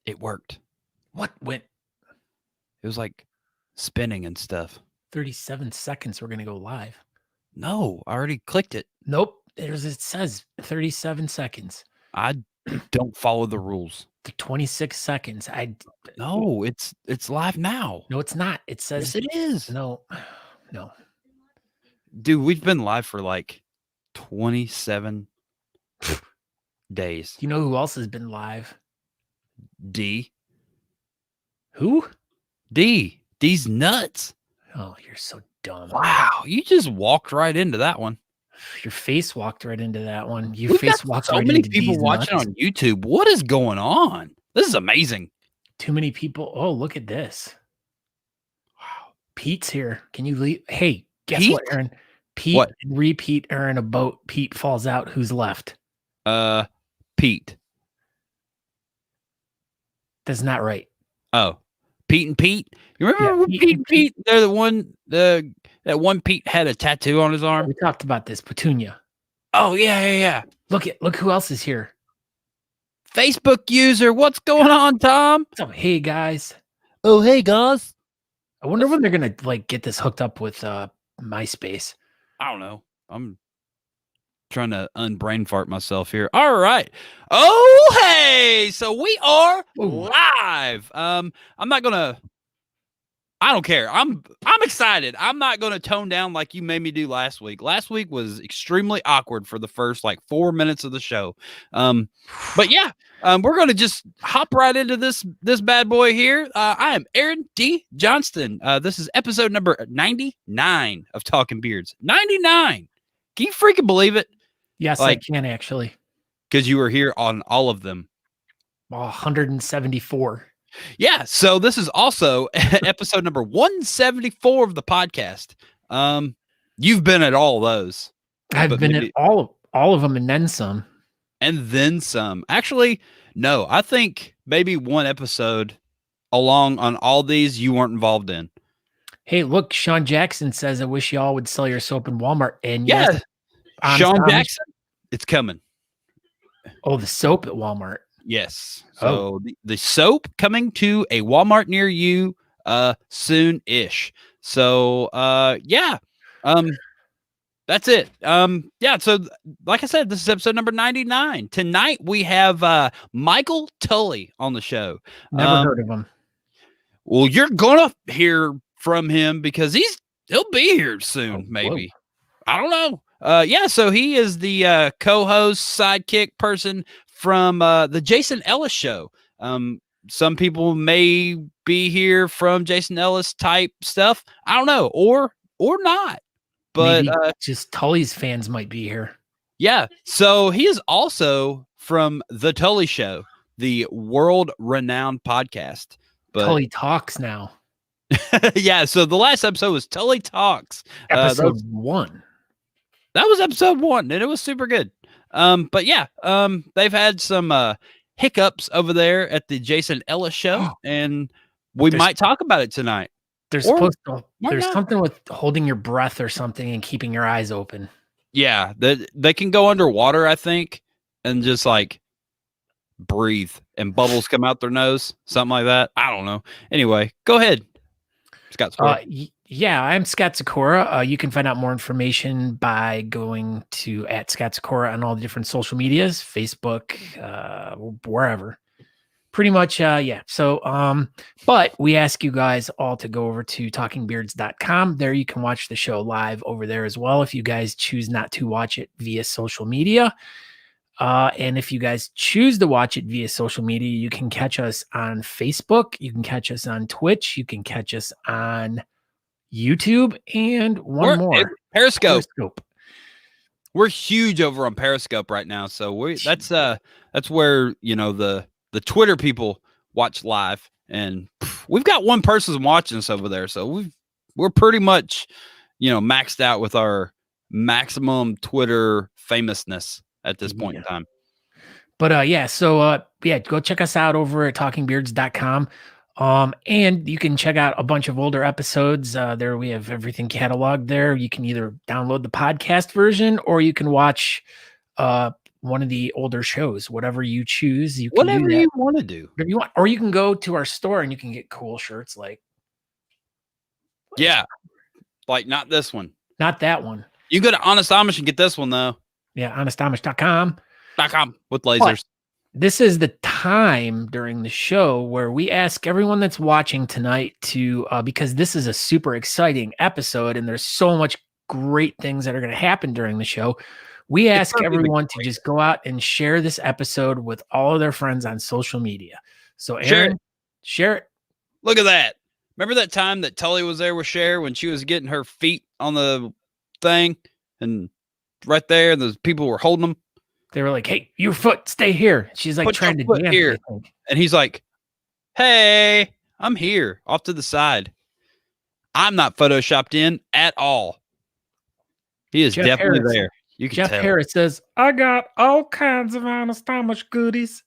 It worked. What went? It was like spinning and stuff. 37 seconds. We're going to go live. No, I already clicked it. Nope. It says 37 seconds. I don't follow the rules. The 26 seconds. No, it's live now. No, it's not. It says yes, it is. No. Dude, we've been live for like 27 days. You know who else has been live? D. Who? D. D's nuts. Oh, you're so dumb. Wow, you just walked right into that one. Your face walked right into that one. We've got so many people watching on YouTube. What is going on? This is amazing. Too many people. Oh, look at this. Wow. Pete's here. Can you leave? Hey, guess what, Aaron? Pete and repeat are in a boat. Pete falls out. Who's left? Pete. That's not right. Oh, Pete and Pete. You remember Pete and Pete? They're the one. That one Pete had a tattoo on his arm. We talked about this. Petunia. Oh yeah. Look who else is here. Facebook user. What's going on, Tom? So, hey guys. Oh hey guys. I wonder when they're gonna get this hooked up with MySpace. I don't know. I'm trying to unbrain fart myself here. All right. Oh hey, so we are live. I don't care. I'm excited. I'm not gonna tone down like you made me do last week. Last week was extremely awkward for the first 4 minutes of the show. But yeah, we're gonna just hop right into this bad boy here. I am Aaron D. Johnston. This is episode number 99 of Talking Beards. 99. Can you freaking believe it? Yes, I can actually. Because you were here on all of them. 174. Yeah, so this is also episode number 174 of the podcast. You've been at all of those. I've been at all of them and then some. And then some. Actually, no, I think maybe one episode along on all these you weren't involved in. Hey, look, Sean Jackson says, I wish y'all would sell your soap in Walmart. And yes, Sean Jackson, it's coming. Oh, the soap at Walmart. Yes. So the soap coming to a Walmart near you soon-ish. So yeah. That's it. Yeah, so like I said, this is episode number 99. Tonight we have Michael Tully on the show. Never heard of him. Well, you're gonna hear from him because he'll be here soon, maybe. Whoa. I don't know. Yeah, so he is the co-host, sidekick person from the Jason Ellis Show. Some people may be here from Jason Ellis type stuff. I don't know, or not. But just Tully's fans might be here. Yeah. So he is also from the Tully Show, the world-renowned podcast. But Tully Talks now. Yeah. So the last episode was Tully Talks. Episode 1. That was episode 1, and it was super good. But yeah, they've had some hiccups over there at the Jason Ellis Show, and we might talk about it tonight. There's something with holding your breath or something and keeping your eyes open. Yeah, they can go underwater, I think, and just breathe and bubbles come out their nose, something like that. I don't know. Anyway, go ahead, Scott Sakura. Yeah, I'm Scott Sakura. You can find out more information by going to @Scott Sakura on all the different social medias, Facebook, wherever. Pretty much, yeah. So, but we ask you guys all to go over to talkingbeards.com. There you can watch the show live over there as well if you guys choose not to watch it via social media. And if you guys choose to watch it via social media, you can catch us on Facebook. You can catch us on Twitch. You can catch us on YouTube and Periscope. We're huge over on Periscope right now. So that's where, the Twitter people watch live, and we've got one person watching us over there. So we're pretty much, maxed out with our maximum Twitter famousness at this point in time. But yeah, so go check us out over at talkingbeards.com. And you can check out a bunch of older episodes. There we have everything cataloged there. You can either download the podcast version or you can watch one of the older shows. Whatever you choose, you can Whatever do that. you want to do. Whatever you want. Or you can go to our store and you can get cool shirts like. Yeah. Like not this one. Not that one. You can go to Honest Amish and get this one though. Yeah, honestamish.com. with lasers. This is the time during the show where we ask everyone that's watching tonight to, because this is a super exciting episode and there's so much great things that are going to happen during the show. We ask everyone to just go out and share this episode with all of their friends on social media. So Aaron, share it. Look at that. Remember that time that Tully was there with Cher when she was getting her feet on the thing and right there, those people were holding them. They were like, "Hey, your foot, stay here." She's like trying to dance here. And he's like, "Hey, I'm here off to the side. I'm not photoshopped in at all." He is definitely there. You can Jeff tell. Harris says, "I got all kinds of Honest Amish goodies."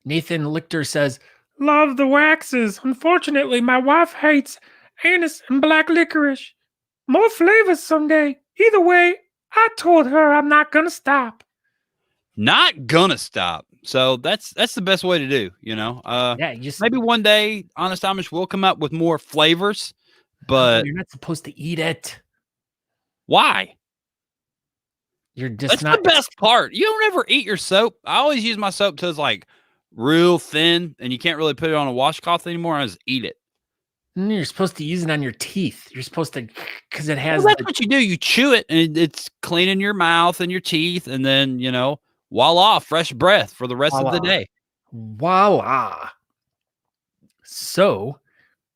Nathan Lichter says, "Love the waxes. Unfortunately, my wife hates anise and black licorice. More flavors someday. Either way, I told her I'm not gonna stop." Not gonna stop. So that's the best way to do, you know. Yeah, you just maybe one day Honest Amish will come up with more flavors, but you're not supposed to eat it. Why? You're just that's not the best part. You don't ever eat your soap. I always use my soap till it's like real thin and you can't really put it on a washcloth anymore. I just eat it. You're supposed to use it on your teeth. You're supposed to, because it has. Well, that's what you do. You chew it, and it's cleaning your mouth and your teeth, and then voila, fresh breath for the rest of the day. Voila. So,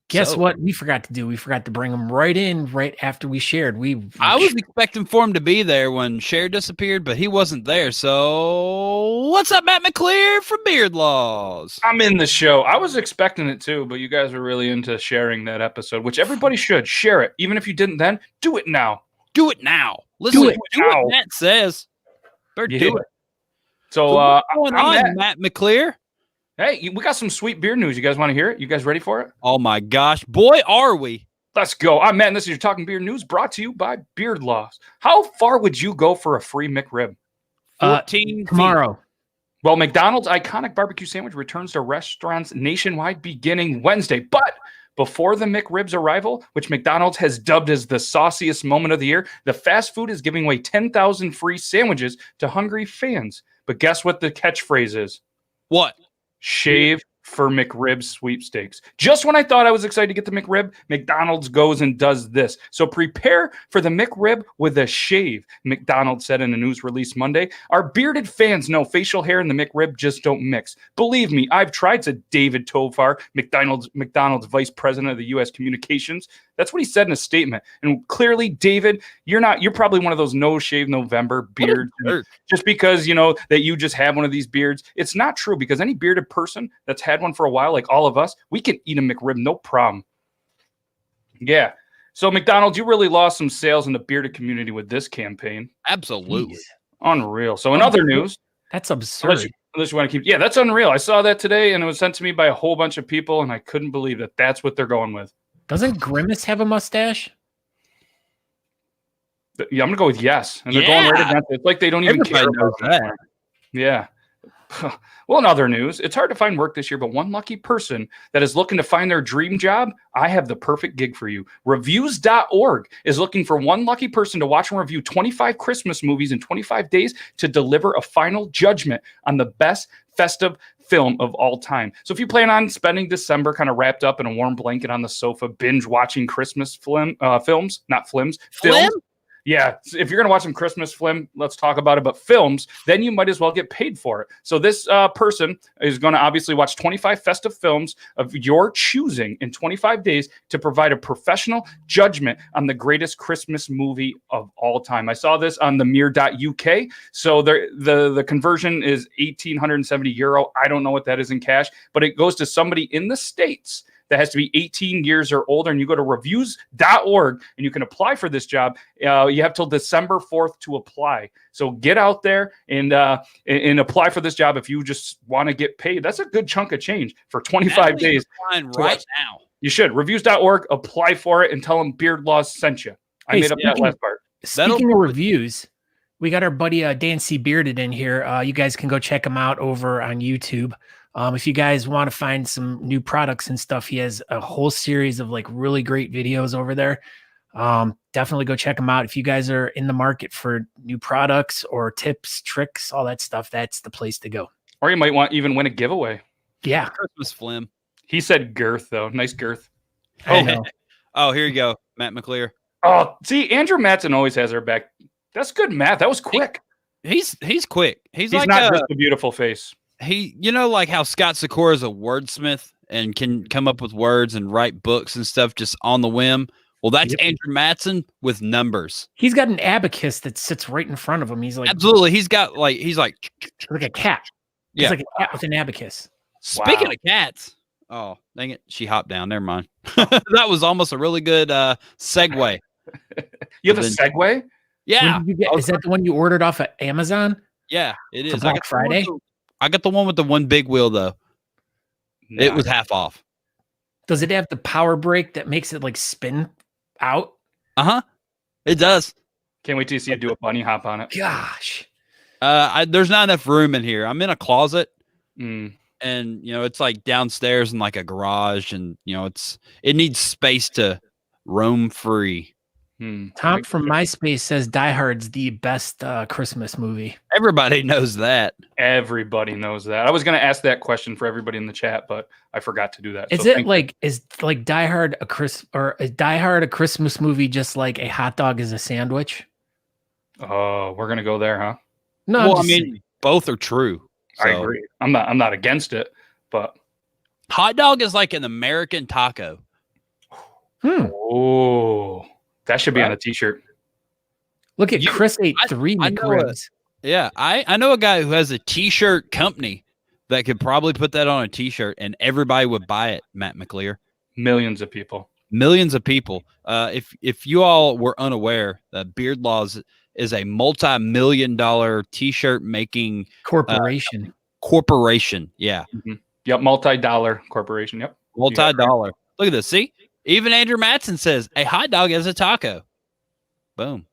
guess what we forgot to do? We forgot to bring them right in right after we shared. I was expecting for him to be there when Cher disappeared, but he wasn't there. So, what's up, Matt McClear from Beard Laws? I'm in the show. I was expecting it too, but you guys were really into sharing that episode, which everybody should share it. Even if you didn't then, do it now. Do it now. Listen, do what Matt says. Better do it. So, what's going on, Matt McClear? Hey, we got some sweet beer news. You guys want to hear it? You guys ready for it? Oh my gosh, boy, are we! Let's go. I'm Matt, and this is your Talking Beer News, brought to you by Beard Laws. How far would you go for a free McRib? 14 tomorrow. Well, McDonald's iconic barbecue sandwich returns to restaurants nationwide beginning Wednesday. But before the McRib's arrival, which McDonald's has dubbed as the sauciest moment of the year, the fast food is giving away 10,000 free sandwiches to hungry fans. But guess what the catchphrase is? What? Shave for McRib sweepstakes. Just when I thought I was excited to get the McRib, McDonald's goes and does this. So prepare for the McRib with a shave, McDonald's said in a news release Monday. Our bearded fans know facial hair and the McRib just don't mix. Believe me, I've tried, said David Tofar, McDonald's vice president of the U.S. communications. That's what he said in a statement. And clearly, David, you're probably one of those no shave November beards. Just because, that you just have one of these beards. It's not true, because any bearded person that's had one for a while, like all of us, we can eat a McRib, no problem. Yeah. So McDonald's, you really lost some sales in the bearded community with this campaign. Absolutely. Jeez. Unreal. So in other news. That's absurd. Unless you want to keep. Yeah, that's unreal. I saw that today and it was sent to me by a whole bunch of people and I couldn't believe that that's what they're going with. Doesn't Grimace have a mustache? Yeah, I'm going to go with yes. And they're going right against it. It's like they don't even care about that. Yeah. Well, in other news, it's hard to find work this year, but one lucky person that is looking to find their dream job, I have the perfect gig for you. Reviews.org is looking for one lucky person to watch and review 25 Christmas movies in 25 days to deliver a final judgment on the best festive film of all time. So if you plan on spending December kind of wrapped up in a warm blanket on the sofa, binge watching Christmas films. Yeah, if you're going to watch some Christmas film, let's talk about it, but films, then you might as well get paid for it. So this person is going to obviously watch 25 festive films of your choosing in 25 days to provide a professional judgment on the greatest Christmas movie of all time. I saw this on the mirror.uk. So the conversion is €1,870. I don't know what that is in cash, but it goes to somebody in the States that has to be 18 years or older, and you go to reviews.org and you can apply for this job. You have till December 4th to apply. So get out there and apply for this job if you just want to get paid. That's a good chunk of change for 25 days. Right now. You should. Reviews.org, apply for it, and tell them Beard Laws sent you. I made up that last part. Speaking of reviews, We got our buddy Dan C. Bearded in here. You guys can go check him out over on YouTube. If you guys want to find some new products and stuff, he has a whole series of like really great videos over there. Definitely go check him out. If you guys are in the market for new products or tips, tricks, all that stuff, that's the place to go. Or you might even win a giveaway. Yeah. Christmas flim. He said girth, though. Nice girth. I know. Oh, here you go, Matt McClear. Oh, see, Andrew Matson always has our back. That's good math. That was quick. He's quick. He's like not just a beautiful face. Like how Scott Sikora is a wordsmith and can come up with words and write books and stuff just on the whim. Well, that's Andrew Matson with numbers. He's got an abacus that sits right in front of him. He's like, absolutely. He's like a cat. Yeah. He's like a cat with an abacus. Speaking of cats. Oh, dang it. She hopped down. Never mind. That was almost a really good segue. You have a segue? Yeah. Is that the one you ordered off of Amazon? Yeah, it is. For Black Friday? I got the one with the one big wheel, though. Nice. It was half off. Does it have the power brake that makes it like spin out? It does. Can't wait till you see you do a bunny hop on it. Gosh. There's not enough room in here. I'm in a closet. Mm. And it's like downstairs in like a garage, and it needs space to roam free. Tom from MySpace says Die Hard's the best Christmas movie. Everybody knows that. Everybody knows that. I was going to ask that question for everybody in the chat, but I forgot to do that. Is Die Hard is Die Hard a Christmas movie just like a hot dog is a sandwich? Oh, we're going to go there, huh? No, well, I mean, both are true. So. I agree. I'm not against it, but hot dog is like an American taco. Oh, that should be on a t-shirt. Look at Chris ate 3 McRibs. Yeah, I know a guy who has a t-shirt company that could probably put that on a t-shirt and everybody would buy it, Matt McClear. Millions of people. If you all were unaware, Beard Laws is a multi-million-dollar t-shirt making corporation. Yeah. Mm-hmm. Yep. Multi-dollar corporation. Yep. Multi-dollar. Look at this. See, even Andrew Matson says a hot dog is a taco. Boom.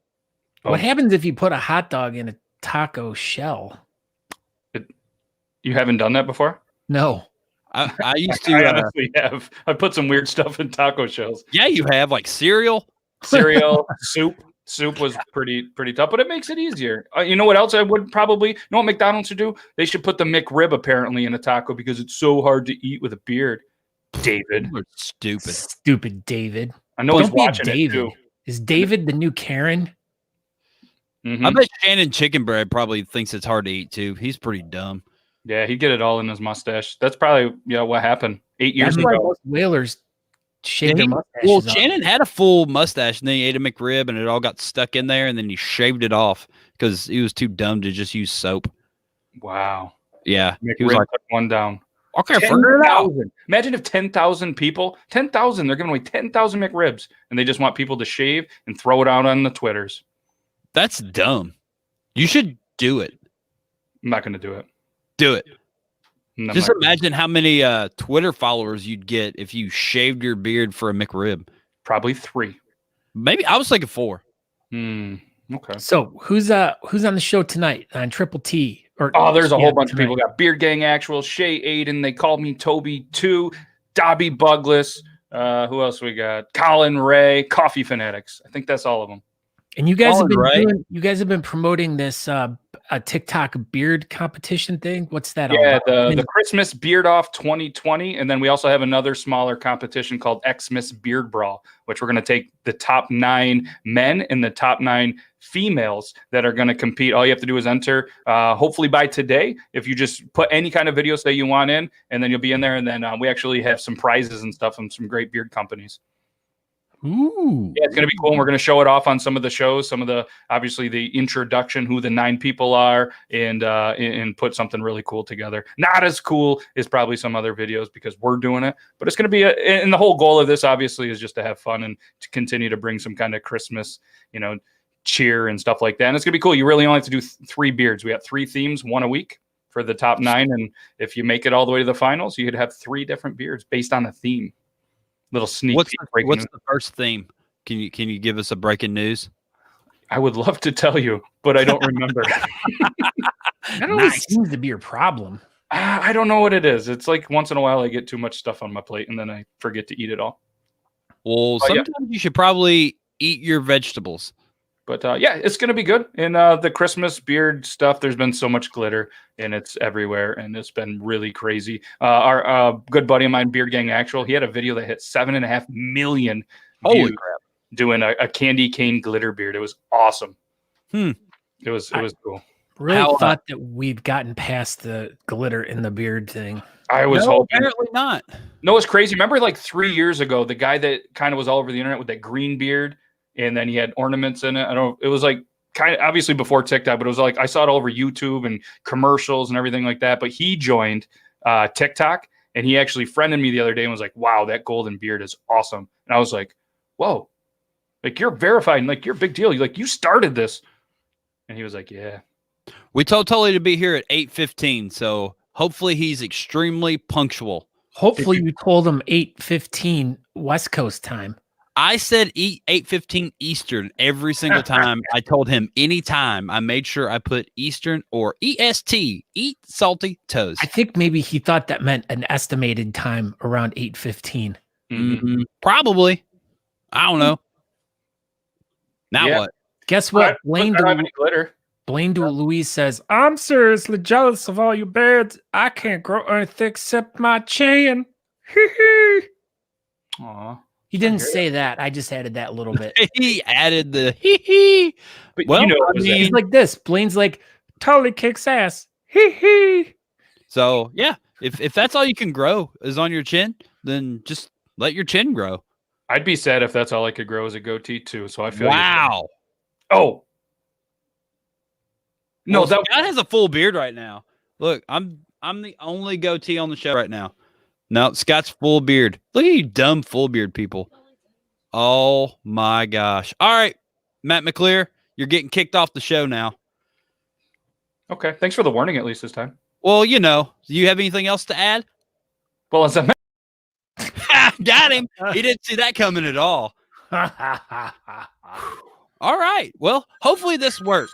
What happens if you put a hot dog in a taco shell? You haven't done that before? No. I used to. I honestly have. I put some weird stuff in taco shells. Yeah, you have, like cereal. Soup. Soup was pretty tough, but it makes it easier. You know what else I would probably? You know what McDonald's should do? They should put the McRib apparently in a taco because it's so hard to eat with a beard. David. Stupid David. I know he's watching it too. Is David the new Karen? Mm-hmm. I bet Shannon Chicken Bread probably thinks it's hard to eat too. He's pretty dumb. Yeah, he'd get it all in his mustache. That's probably what happened 8 years ago. Most whalers shaved their mustaches. Well, Shannon had a full mustache, and then he ate a McRib, and it all got stuck in there, and then he shaved it off because he was too dumb to just use soap. Wow. Yeah. He was like, took one down. Okay, figure it out. Imagine if 10,000 people, 10,000, they're giving away 10,000 McRibs, and they just want people to shave and throw it out on the Twitters. That's dumb. You should do it. I'm not going to do it. Do it. Just imagine how many Twitter followers you'd get if you shaved your beard for a McRib. Probably 3. Maybe I was thinking 4. Okay. So who's on the show tonight on Triple T? There's a whole bunch of people. We got Beard Gang Actual, Shay Aiden. They called me Toby 2, Dobby Bugless. Who else we got? Colin Ray, Coffee Fanatics. I think that's all of them. And you guys have been promoting this a TikTok beard competition thing. What's that? Yeah, the Christmas Beard Off 2020, and then we also have another smaller competition called Xmas Beard Brawl, which we're going to take the top 9 men and the top 9 females that are going to compete. All you have to do is enter. Hopefully by today, if you just put any kind of videos that you want in, and then you'll be in there. And then we actually have some prizes and stuff from some great beard companies. Ooh. Yeah, it's going to be cool. And we're going to show it off on some of the shows, obviously the introduction, who the 9 people are, and put something really cool together. Not as cool as probably some other videos because we're doing it, but it's going to be and the whole goal of this obviously is just to have fun and to continue to bring some kind of Christmas, cheer and stuff like that. And it's going to be cool. You really only have to do 3 beards. We have 3 themes, 1 a week for the top 9. And if you make it all the way to the finals, you could have 3 different beards based on a theme. Little sneak peek. What's the first theme? Can you give us a breaking news? I would love to tell you, but I don't remember. That always seems to be your problem. I don't know what it is. It's like once in a while I get too much stuff on my plate and then I forget to eat it all. Well, sometimes you should probably eat your vegetables. But yeah, it's going to be good. And the Christmas beard stuff, there's been so much glitter and it's everywhere. And it's been really crazy. Our good buddy of mine, Beard Gang Actual, he had a video that hit 7.5 million views doing a candy cane glitter beard. It was awesome. It was cool. Really thought that we've gotten past the glitter in the beard thing. I was hoping. Apparently not. No, it's crazy. Remember like 3 years ago, the guy that kind of was all over the internet with that green beard and then he had ornaments in it. It was like kind of obviously before TikTok, but it was like I saw it all over YouTube and commercials and everything like that. But he joined TikTok and he actually friended me the other day and was like, wow, that golden beard is awesome. And I was like, whoa, like you're verified and like you're a big deal. You started this. And he was like, yeah. We told Tully to be here at 8:15, so hopefully he's extremely punctual. Hopefully you told him 8:15 West Coast time. I said 8:15 Eastern every single time. I told him anytime. I made sure I put Eastern or EST, eat salty toes. I think maybe he thought that meant an estimated time around 8:15. Probably. I don't know. Now what? Guess what? Blaine Louise says, I'm seriously jealous of all you beards. I can't grow anything except my chin. Aw. He didn't say that. I just added that a little bit. He added the hee. But well, he's like this. Blaine's like, Tully kicks ass. Hee. So yeah, if that's all you can grow is on your chin, then just let your chin grow. I'd be sad if that's all I could grow is a goatee too. So I feel wow. Oh. No, Scott has a full beard right now. Look, I'm the only goatee on the show right now. No, Scott's full beard. Look at you dumb full beard people. Oh my gosh. All right, Matt McClear, you're getting kicked off the show now. Okay. Thanks for the warning at least this time. Well, do you have anything else to add? Well, as I got him. He didn't see that coming at all. All right. Well, hopefully this works.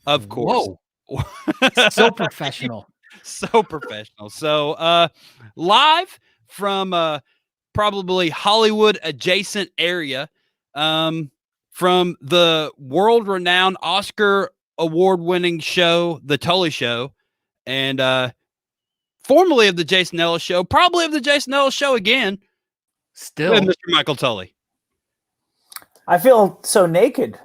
Of course. Whoa. So professional. So professional. So live from probably Hollywood adjacent area, from the world-renowned Oscar award-winning show, The Tully Show, and formerly of the Jason Ellis Show, probably of the Jason Ellis Show again. Still, Mr. Michael Tully. I feel so naked.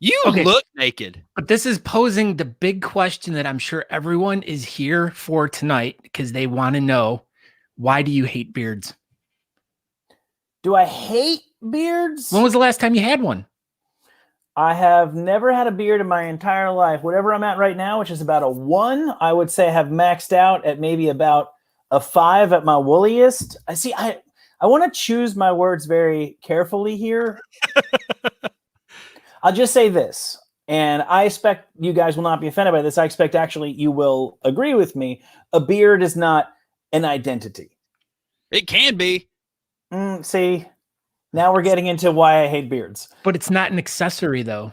You look naked. But this is posing the big question that I'm sure everyone is here for tonight because they want to know, why do you hate beards? Do I hate beards? When was the last time you had one? I have never had a beard in my entire life. Whatever I'm at right now, which is about a 1, I would say I have maxed out at maybe about a 5 at my woolliest. I want to choose my words very carefully here. I'll just say this, and I expect you guys will not be offended by this. I expect actually you will agree with me. A beard is not an identity. It can be. See, now we're getting into why I hate beards. But it's not an accessory, though.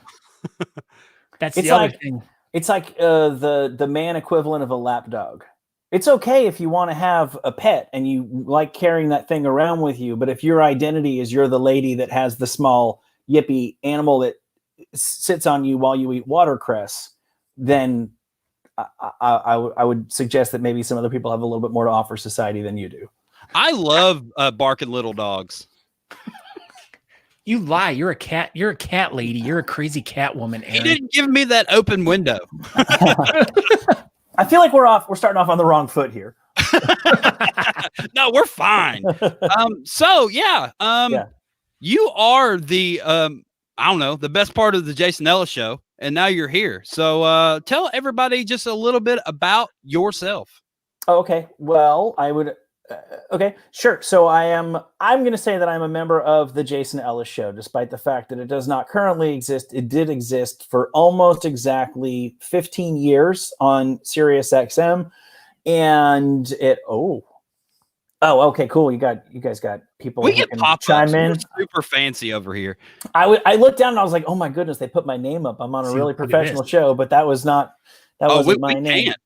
That's the other thing. It's like the man equivalent of a lap dog. It's okay if you want to have a pet and you like carrying that thing around with you, but if your identity is you're the lady that has the small yippy animal that sits on you while you eat watercress, then I would suggest that maybe some other people have a little bit more to offer society than you do. I love barking little dogs. You lie. You're a cat. You're a cat lady. You're a crazy cat woman. Aaron. He didn't give me that open window. I feel like we're starting off on the wrong foot here. No, we're fine. You are the I don't know, the best part of the Jason Ellis Show, and now you're here. So tell everybody just a little bit about yourself. Okay. Well, I would. Okay, sure. So I'm going to say that I'm a member of the Jason Ellis Show, despite the fact that it does not currently exist. It did exist for almost exactly 15 years on Sirius XM, and Oh, okay, cool. You guys got people We who get can pop chime ups. We're in. super fancy over here. I looked down and I was like, oh my goodness, they put my name up. I'm on a See, really look at professional this. show, but that wasn't my We name. can't.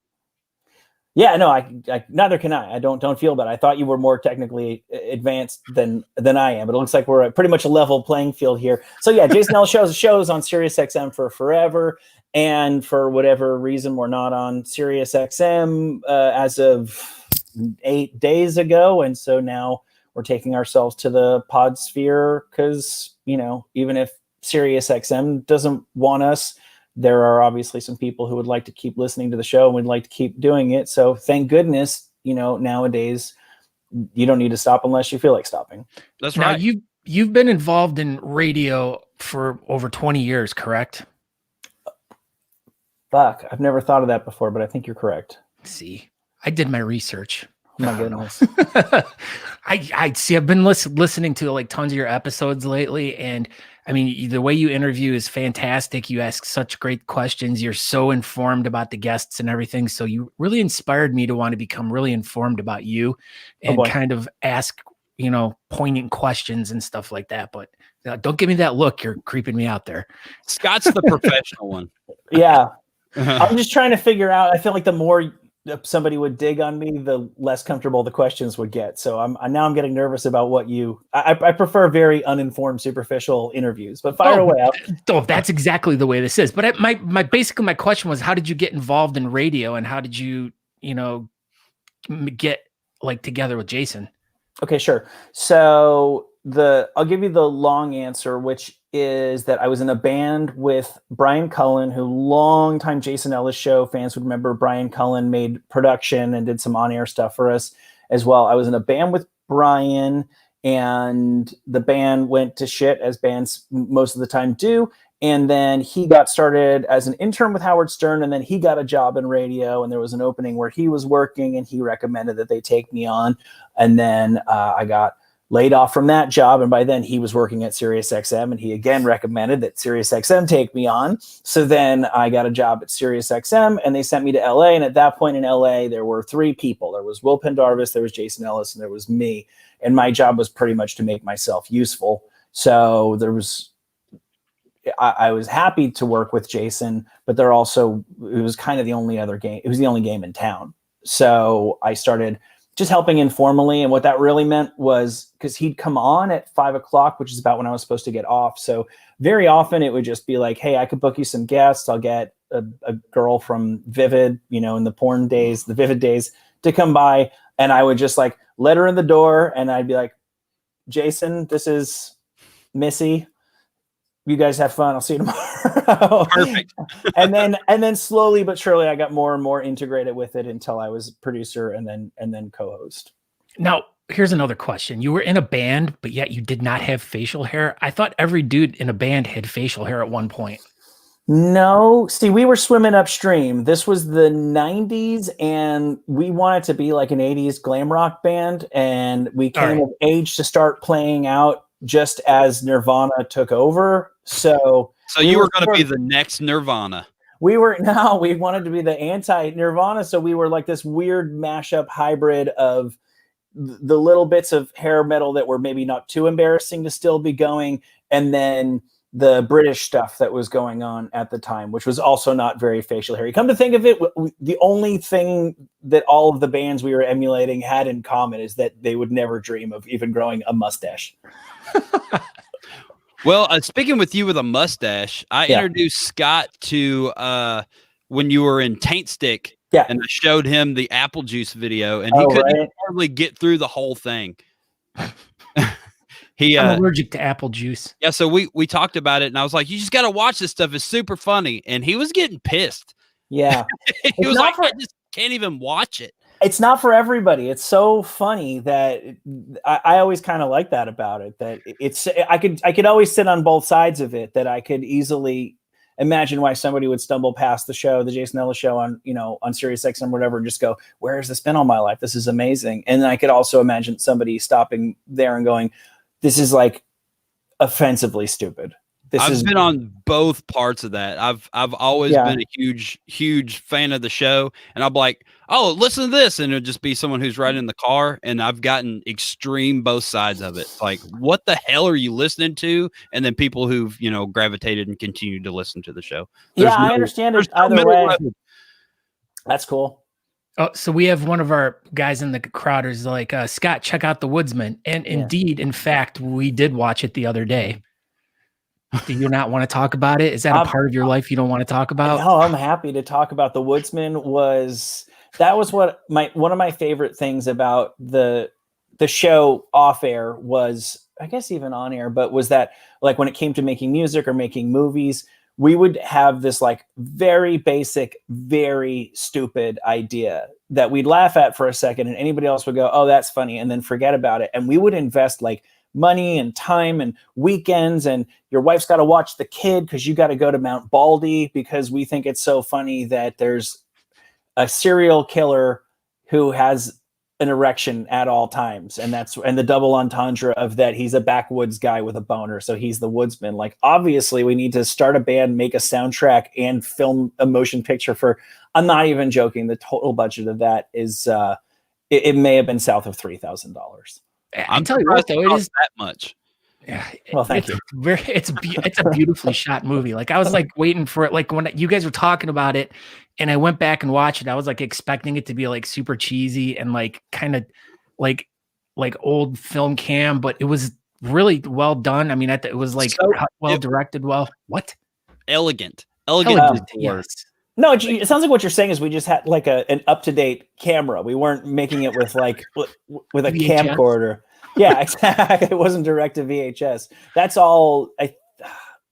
Yeah, no, I neither can I. I don't feel bad. I thought you were more technically advanced than I am, but it looks like we're at pretty much a level playing field here. So yeah, Jason Ellis shows on Sirius XM for forever, and for whatever reason, we're not on Sirius XM as of 8 days ago, and so now we're taking ourselves to the pod sphere because even if Sirius XM doesn't want us, there are obviously some people who would like to keep listening to the show and would like to keep doing it. So thank goodness, nowadays you don't need to stop unless you feel like stopping. That's Now right. you've been involved in radio for over 20 years, correct? Fuck, I've never thought of that before, but I think you're correct. See, I did my research. Oh my goodness. I see. I've been listening to like tons of your episodes lately, and I mean, the way you interview is fantastic. You ask such great questions. You're so informed about the guests and everything. So you really inspired me to want to become really informed about you and kind of ask, poignant questions and stuff like that. But don't give me that look. You're creeping me out there. Scott's the professional one. Yeah. I'm just trying to figure out. I feel like the more somebody would dig on me, the less comfortable the questions would get. So I'm getting nervous about what I prefer very uninformed, superficial interviews, but fire away. That's exactly the way this is. But basically my question was, how did you get involved in radio, and how did you, get like together with Jason? Okay, sure. So I'll give you the long answer, which is that I was in a band with Brian Cullen, who longtime Jason Ellis Show fans would remember. Brian Cullen made production and did some on-air stuff for us as well. I was in a band with Brian, and the band went to shit, as bands most of the time do. And then he got started as an intern with Howard Stern, and then he got a job in radio, and there was an opening where he was working, and he recommended that they take me on. And then I got laid off from that job, and by then he was working at Sirius XM, and he again recommended that Sirius XM take me on. So then I got a job at Sirius XM, and they sent me to LA. And at that point in LA, there were 3 people. There was Will Pendarvis, there was Jason Ellis, and there was me. And my job was pretty much to make myself useful. So I was happy to work with Jason, but it was kind of the only other game. It was the only game in town. So I started just helping informally. And what that really meant was, because he'd come on at 5:00, which is about when I was supposed to get off. So very often it would just be like, hey, I could book you some guests. I'll get a girl from Vivid, in the porn days, the Vivid days, to come by. And I would just like let her in the door, and I'd be like, Jason, this is Missy. You guys have fun. I'll see you tomorrow. Perfect. and then slowly but surely I got more and more integrated with it until I was producer and then co-host. Now, here's another question. You were in a band, but yet you did not have facial hair. I thought every dude in a band had facial hair at one point. No, see, we were swimming upstream. This was the 90s, and we wanted to be like an 80s glam rock band, and we came of age to start playing out just as Nirvana took over. So you were going to be the next Nirvana. We wanted to be the anti-Nirvana. So we were like this weird mashup hybrid of the little bits of hair metal that were maybe not too embarrassing to still be going, and then the British stuff that was going on at the time, which was also not very facial hairy. Come to think of it, the only thing that all of the bands we were emulating had in common is that they would never dream of even growing a mustache. Well, speaking with you with a mustache, I introduced Scott to when you were in Taint Stick, and I showed him the apple juice video, and he couldn't hardly get through the whole thing. I'm allergic to apple juice. Yeah, so we talked about it, and I was like, "You just got to watch this stuff. It's super funny." And he was getting pissed. Yeah, he was like, "I just can't even watch it." It's not for everybody. It's so funny that I always kind of like that about it. That I could always sit on both sides of it. That I could easily imagine why somebody would stumble past the show, the Jason Ellis Show on Sirius XM or whatever, and just go, "Where has this been all my life? This is amazing." And then I could also imagine somebody stopping there and going, "This is like offensively stupid. I've been on both parts of that. I've always been a huge fan of the show, and I'm like, oh, listen to this, and it'll just be someone who's riding in the car, and I've gotten extreme both sides of it. Like, what the hell are you listening to? And then people who've gravitated and continued to listen to the show. I understand it either way. That's cool. Oh, so we have one of our guys in the crowd who's like, Scott, check out The Woodsman. And indeed, in fact, we did watch it the other day. Do you not want to talk about it? Is that a part of your life you don't want to talk about? No, I'm happy to talk about The Woodsman. That was what one of my favorite things about the show off air was, I guess even on air, but was that like when it came to making music or making movies, we would have this like very basic, very stupid idea that we'd laugh at for a second, and anybody else would go, oh, that's funny, and then forget about it. And we would invest like money and time and weekends, and your wife's got to watch the kid because you got to go to Mount Baldy because we think it's so funny that there's a serial killer who has an erection at all times, and the double entendre of that he's a backwoods guy with a boner, so he's the woodsman. Like, obviously we need to start a band, make a soundtrack, and film a motion picture for, I'm not even joking, the total budget of that is it may have been south of $3,000. I'm telling you what, though, it is that much. Yeah, well, thank you. It's a beautifully shot movie. Like, I was like waiting for it. Like when you guys were talking about it, and I went back and watched it, I was like expecting it to be like super cheesy and like kind of like old film cam, but it was really well done. I mean, it was like well directed. Well, what? Elegant. Yes. No, it sounds like what you're saying is we just had like an up-to-date camera. We weren't making it with like with a VHS? Camcorder. Yeah, exactly. It wasn't direct to VHS. That's all.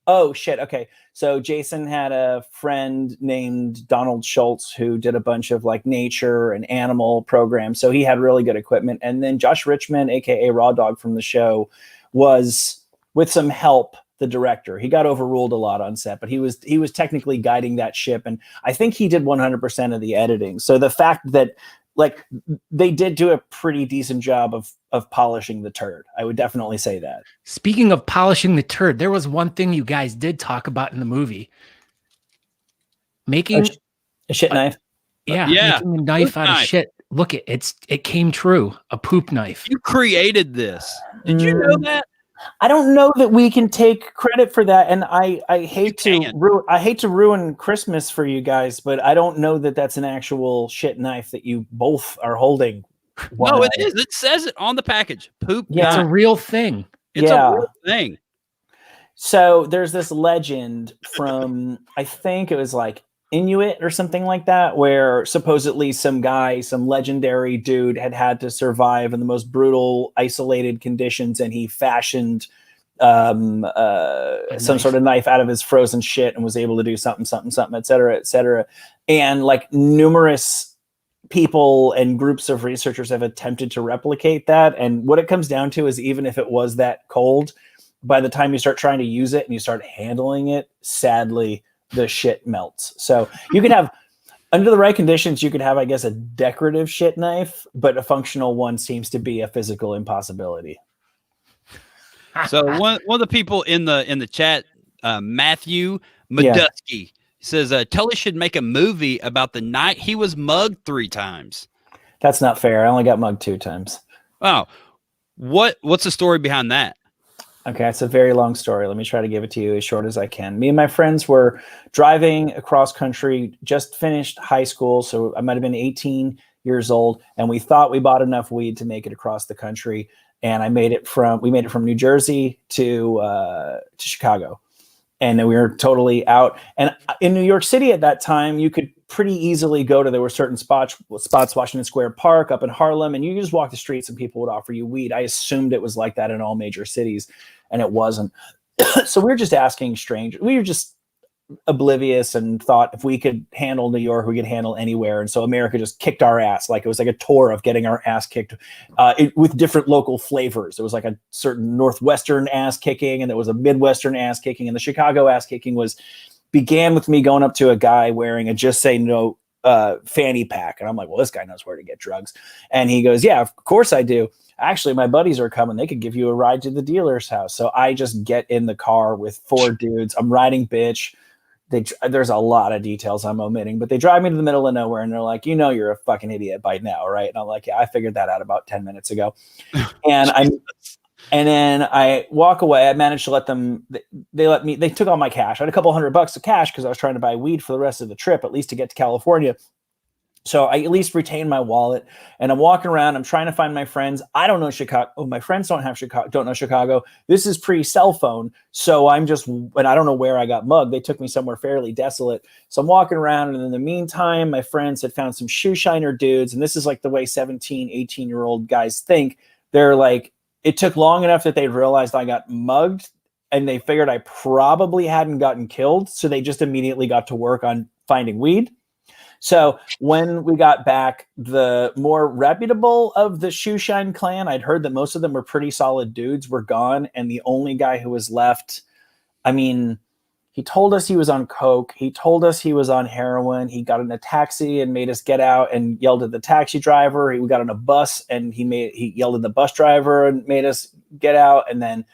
Oh shit. Okay. So Jason had a friend named Donald Schultz who did a bunch of like nature and animal programs. So he had really good equipment. And then Josh Richmond, aka Raw Dog from the show, was with some help the director. He got overruled a lot on set, but he was technically guiding that ship, and I think he did 100% of the editing. So the fact that like they did do a pretty decent job of polishing the turd, I would definitely say that. Speaking of polishing the turd, there was one thing you guys did talk about in the movie: making a shit knife. Yeah, making a knife out of shit. Look, it came true. A poop knife. You created this. Did you know that? I don't know that we can take credit for that, and I hate to ruin Christmas for you guys, but I don't know that that's an actual shit knife that you both are holding. No, it is. It says it on the package. Poop. Yeah, it's a real thing. It's a real thing. So there's this legend from, I think it was like Inuit or something like that, where supposedly some legendary dude had to survive in the most brutal, isolated conditions, and he fashioned some sort of knife out of his frozen shit and was able to do something, et cetera, et cetera. And like numerous people and groups of researchers have attempted to replicate that. And what it comes down to is, even if it was that cold, by the time you start trying to use it and you start handling it, sadly, the shit melts. So you could have, under the right conditions, you could have, I guess, a decorative shit knife, but a functional one seems to be a physical impossibility. So one of the people in the chat, Matthew Medusky, says Tully should make a movie about the night he was mugged 3 times. That's not fair. I only got mugged 2 times. Oh, what's the story behind that? Okay, it's a very long story. Let me try to give it to you as short as I can. Me and my friends were driving across country, just finished high school, so I might have been 18 years old, and we thought we bought enough weed to make it across the country. And we made it from New Jersey to Chicago, and then we were totally out. And in New York City at that time, you could pretty easily go to, there were certain spots, Washington Square Park, up in Harlem, and you just walk the streets and people would offer you weed. I assumed it was like that in all major cities, and it wasn't. So we were just asking strangers. We were just oblivious and thought if we could handle New York, we could handle anywhere. And so America just kicked our ass. Like, it was like a tour of getting our ass kicked with different local flavors. It was like a certain Northwestern ass kicking, and there was a Midwestern ass kicking, and the Chicago ass kicking began with me going up to a guy wearing a Just Say No fanny pack. And I'm like, well, this guy knows where to get drugs. And he goes, yeah, of course I do. actually, my buddies are coming. They could give you a ride to the dealer's house. So I just get in the car with 4 dudes. I'm riding bitch. There's a lot of details I'm omitting, but they drive me to the middle of nowhere and they're like, you're a fucking idiot by now, right? And I'm like, yeah, I figured that out about 10 minutes ago. And then I walk away. I managed to let them, they took all my cash. I had a couple $100 of cash because I was trying to buy weed for the rest of the trip, at least to get to California. So I at least retained my wallet, and I'm walking around. I'm trying to find my friends. I don't know Chicago. Oh, my friends don't know Chicago. This is pre-cell phone. So and I don't know where I got mugged. They took me somewhere fairly desolate. So I'm walking around, and in the meantime, my friends had found some shoe shiner dudes. And this is like the way 17, 18-year-old guys think. They're like, it took long enough that they realized I got mugged, and they figured I probably hadn't gotten killed. So they just immediately got to work on finding weed. So when we got back, the more reputable of the Shoeshine clan, I'd heard that most of them were pretty solid dudes, were gone. And the only guy who was left, he told us he was on coke. He told us he was on heroin. He got in a taxi and made us get out and yelled at the taxi driver. We got on a bus and he yelled at the bus driver and made us get out. And then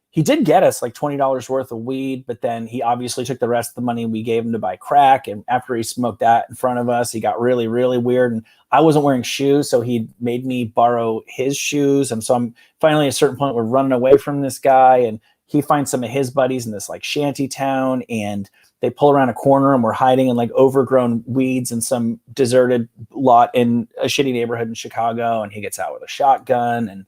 he did get us like $20 worth of weed, but then he obviously took the rest of the money we gave him to buy crack. And after he smoked that in front of us, he got really, really weird. And I wasn't wearing shoes, so he made me borrow his shoes. And so I'm finally at a certain point, we're running away from this guy, and he finds some of his buddies in this like shanty town, and they pull around a corner, and we're hiding in like overgrown weeds in some deserted lot in a shitty neighborhood in Chicago. And he gets out with a shotgun, and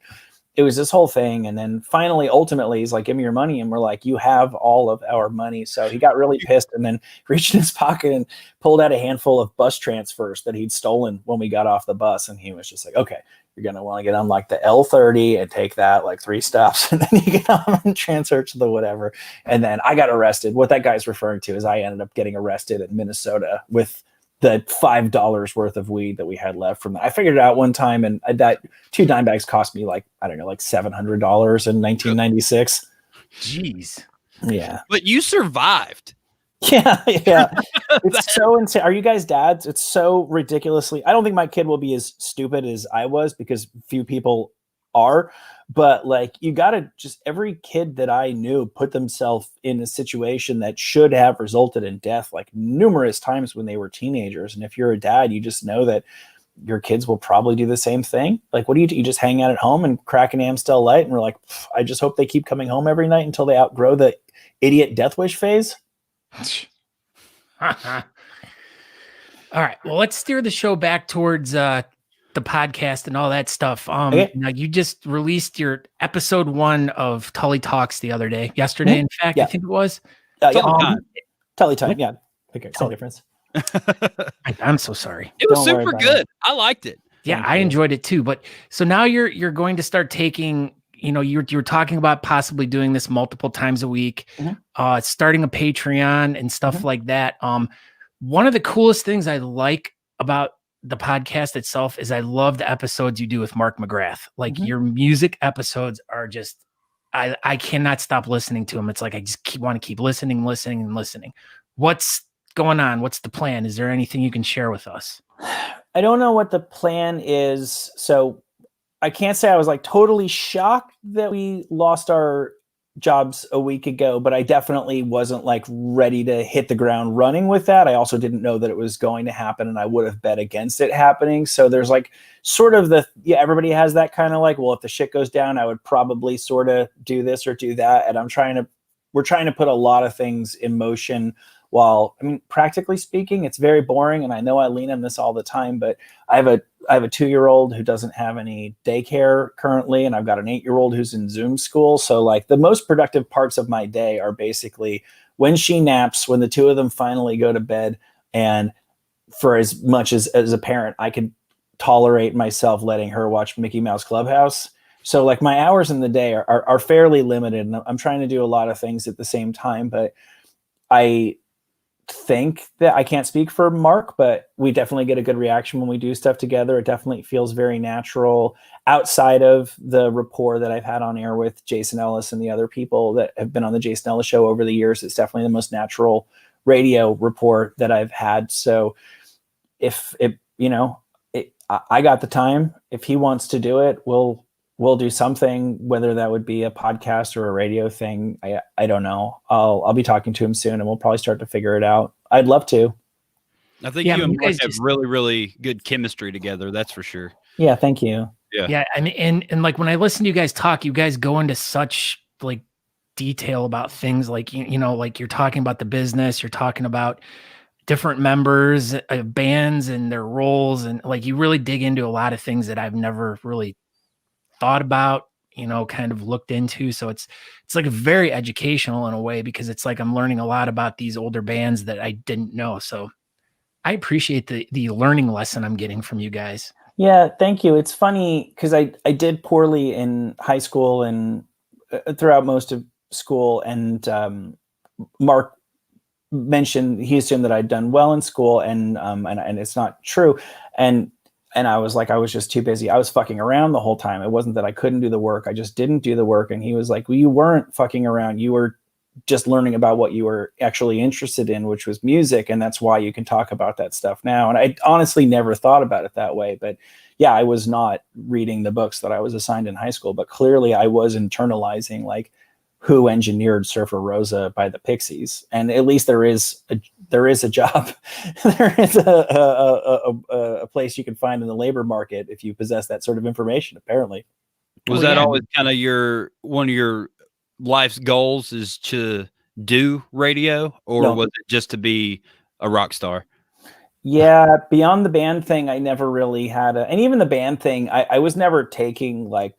it was this whole thing. And then finally, ultimately, he's like, give me your money. And we're like, you have all of our money. So he got really pissed and then reached in his pocket and pulled out a handful of bus transfers that he'd stolen when we got off the bus. And he was just like, okay, you're going to want to get on like the L30 and take that like 3 stops. And then you get on and transfer to the whatever. And then I got arrested. What that guy's referring to is I ended up getting arrested in Minnesota with the $5 worth of weed that we had left from that. I figured it out one time, and that 2 dime bags cost me like, I don't know, like $700 in 1996. Jeez. Yeah. But you survived. Yeah. It's so insane. Are you guys dads? It's so ridiculously. I don't think my kid will be as stupid as I was, because few people are. But like, you got to just, every kid that I knew put themselves in a situation that should have resulted in death like numerous times when they were teenagers. And if you're a dad, you just know that your kids will probably do the same thing. Like, what do? You just hang out at home and crack an Amstel Light, and we're like, I just hope they keep coming home every night until they outgrow the idiot death wish phase. All right. Well, let's steer the show back towards the podcast and all that stuff. Okay. Now you just released your episode 1 of Tully Talks yesterday. In fact, Yeah. I think it was. Tully time. Yeah. Okay. Same difference. I'm so sorry. It was Don't worry super about good. it. I liked it. Yeah, Thank I you. enjoyed it too. But so now you're going to start taking, you were talking about possibly doing this multiple times a week, starting a Patreon and stuff like that. One of the coolest things I like about the podcast itself is I love the episodes you do with Mark McGrath. Like your music episodes are just, I cannot stop listening to them. It's like I just want to keep listening. What's going on? What's the plan? Is there anything you can share with us? I don't know what the plan is. So I can't say I was like totally shocked that we lost our jobs a week ago, but I definitely wasn't like ready to hit the ground running with that. I also didn't know that it was going to happen, and I would have bet against it happening. So there's like sort of everybody has that kind of like, well, if the shit goes down, I would probably sort of do this or do that. And we're trying to put a lot of things in motion. While, I mean, practically speaking, it's very boring, and I know I lean on this all the time, but I have a 2-year-old who doesn't have any daycare currently, and I've got an 8-year-old who's in Zoom school. So like the most productive parts of my day are basically when she naps, when the 2 of them finally go to bed, and for as much as a parent, I can tolerate myself letting her watch Mickey Mouse Clubhouse. So like my hours in the day are fairly limited, and I'm trying to do a lot of things at the same time, but I think that I can't speak for Mark, but we definitely get a good reaction when we do stuff together. It definitely feels very natural outside of the rapport that I've had on air with Jason Ellis and the other people that have been on the Jason Ellis Show over the years. It's definitely the most natural radio rapport that I've had. So if I got the time, if he wants to do it, we'll we'll do something, whether that would be a podcast or a radio thing. I don't know. I'll be talking to him soon, and we'll probably start to figure it out. I'd love to. I think you and Mark have really, really good chemistry together. That's for sure. Yeah, thank you. Yeah. I mean, and like when I listen to you guys talk, you guys go into such like detail about things like, you know, like you're talking about the business, you're talking about different members of bands and their roles. And like, you really dig into a lot of things that I've never really thought about, you know, kind of looked into. So it's like a very educational in a way, because it's like, I'm learning a lot about these older bands that I didn't know. So I appreciate the learning lesson I'm getting from you guys. Yeah, thank you. It's funny because I did poorly in high school and throughout most of school. And Mark mentioned, he assumed that I'd done well in school, and it's not true. And I was like, I was just too busy. I was fucking around the whole time. It wasn't that I couldn't do the work. I just didn't do the work. And he was like, well, you weren't fucking around. You were just learning about what you were actually interested in, which was music. And that's why you can talk about that stuff now. And I honestly never thought about it that way. But yeah, I was not reading the books that I was assigned in high school, but clearly I was internalizing like who engineered Surfer Rosa by the Pixies. And at least there is a job. There is a place you can find in the labor market if you possess that sort of information, apparently. Was that always kind of one of your life's goals, is to do radio, or was it just to be a rock star? Yeah, beyond the band thing, I never really had and even the band thing, I was never taking like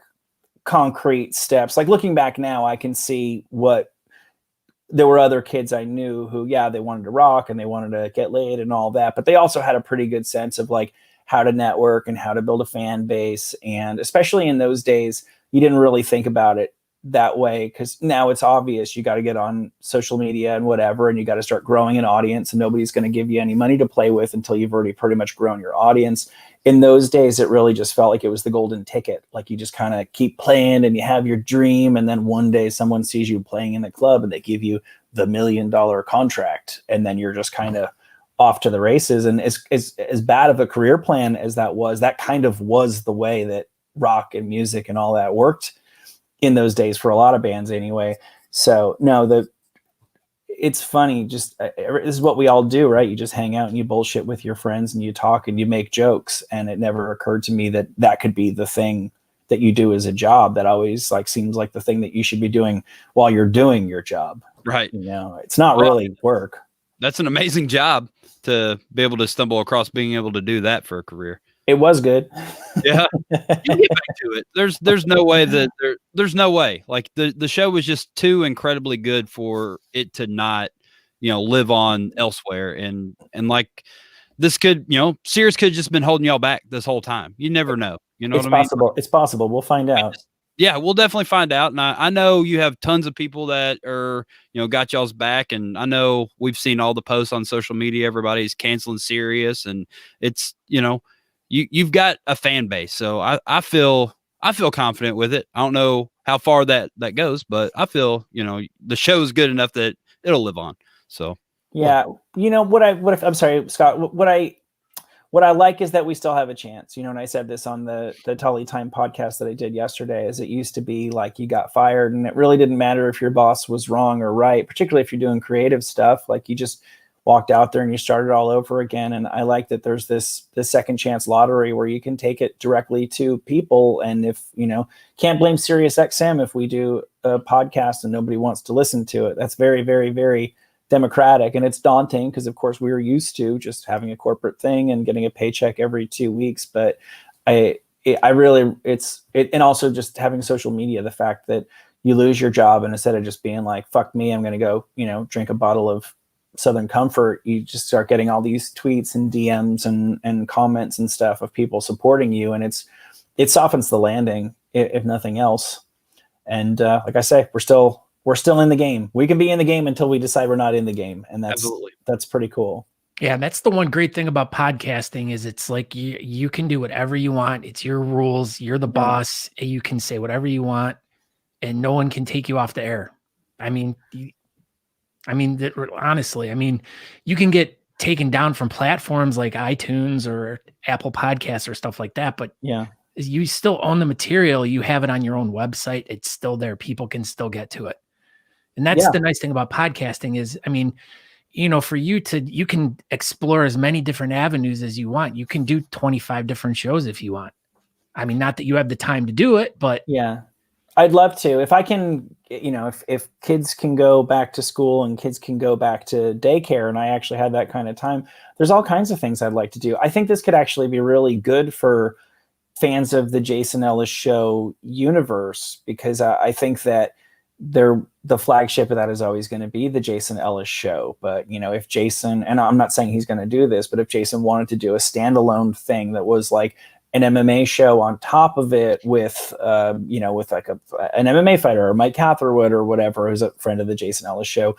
concrete steps. Like looking back now, I can see there were other kids I knew who, they wanted to rock and they wanted to get laid and all that, but they also had a pretty good sense of like how to network and how to build a fan base. And especially in those days, you didn't really think about it that way, because now it's obvious. You got to get on social media and whatever, and you got to start growing an audience, and nobody's going to give you any money to play with until you've already pretty much grown your audience. In those days, it really just felt like it was the golden ticket. Like you just kind of keep playing and you have your dream, and then one day someone sees you playing in the club and they give you the $1 million contract, and then you're just kind of off to the races. And as bad of a career plan as that was, that kind of was the way that rock and music and all that worked in those days for a lot of bands anyway. So no, it's funny. Just this is what we all do, right? You just hang out and you bullshit with your friends and you talk and you make jokes. And it never occurred to me that that could be the thing that you do as a job. That always like seems like the thing that you should be doing while you're doing your job. Right. You know, it's not really work. That's an amazing job to be able to stumble across being able to do that for a career. It was good. Yeah. You get back to it. There's no way that there's no way. Like the show was just too incredibly good for it to not, live on elsewhere. And like this could, Sirius could have just been holding y'all back this whole time. You never know. You know what I mean? It's possible. We'll find out. Yeah, we'll definitely find out. And I know you have tons of people that are, got y'all's back. And I know we've seen all the posts on social media. Everybody's canceling Sirius, and it's, you've got a fan base. So I feel confident with it. I don't know how far that goes, but I feel, the show is good enough that it'll live on. So, yeah. I'm sorry, Scott, what I like is that we still have a chance, and I said this on the Tully Time podcast that I did yesterday, is it used to be like you got fired and it really didn't matter if your boss was wrong or right, particularly if you're doing creative stuff. Like you just walked out there and you started all over again. And I like that there's this second chance lottery where you can take it directly to people. And if, can't blame Sirius XM if we do a podcast and nobody wants to listen to it. That's very, very, very democratic. And it's daunting because, of course, we were used to just having a corporate thing and getting a paycheck every 2 weeks. But and also just having social media, the fact that you lose your job and instead of just being like, fuck me, I'm going to go, drink a bottle of Southern Comfort, you just start getting all these tweets and DMs and comments and stuff of people supporting you. And it softens the landing, if nothing else. And like I say, we're still in the game. We can be in the game until we decide we're not in the game. And that's pretty cool. Yeah. That's the one great thing about podcasting is it's like you can do whatever you want. It's your rules. You're the boss. You can say whatever you want and no one can take you off the air. Honestly, you can get taken down from platforms like iTunes or Apple Podcasts or stuff like that. But yeah, is you still own the material. You have it on your own website. It's still there. People can still get to it. And that's the nice thing about podcasting is, I mean, for you can explore as many different avenues as you want. You can do 25 different shows if you want. I mean, not that you have the time to do it, but yeah, I'd love to. If I can, if kids can go back to school and kids can go back to daycare and I actually had that kind of time, there's all kinds of things I'd like to do. I think this could actually be really good for fans of the Jason Ellis Show universe, because I think that the flagship of that is always going to be the Jason Ellis Show. But, if Jason, and I'm not saying he's going to do this, but if Jason wanted to do a standalone thing that was like an MMA show on top of it with, with like an MMA fighter or Mike Catherwood or whatever, who's a friend of the Jason Ellis Show,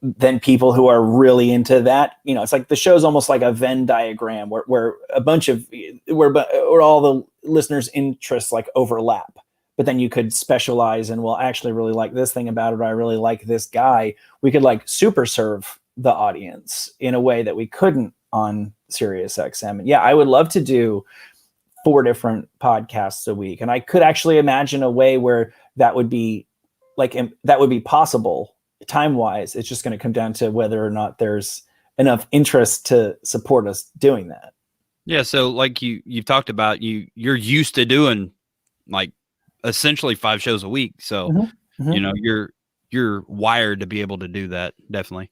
then people who are really into that, it's like the show's almost like a Venn diagram where a bunch of, where all the listeners' interests like overlap. But then you could specialize in, well, I actually really like this thing about it. Or I really like this guy. We could like super serve the audience in a way that we couldn't on Sirius XM. And yeah, I would love to do 4 different podcasts a week. And I could actually imagine a way where that would be possible time-wise. It's just going to come down to whether or not there's enough interest to support us doing that. Yeah. So like you've talked about, you're used to doing like essentially 5 shows a week. So, you're wired to be able to do that. Definitely.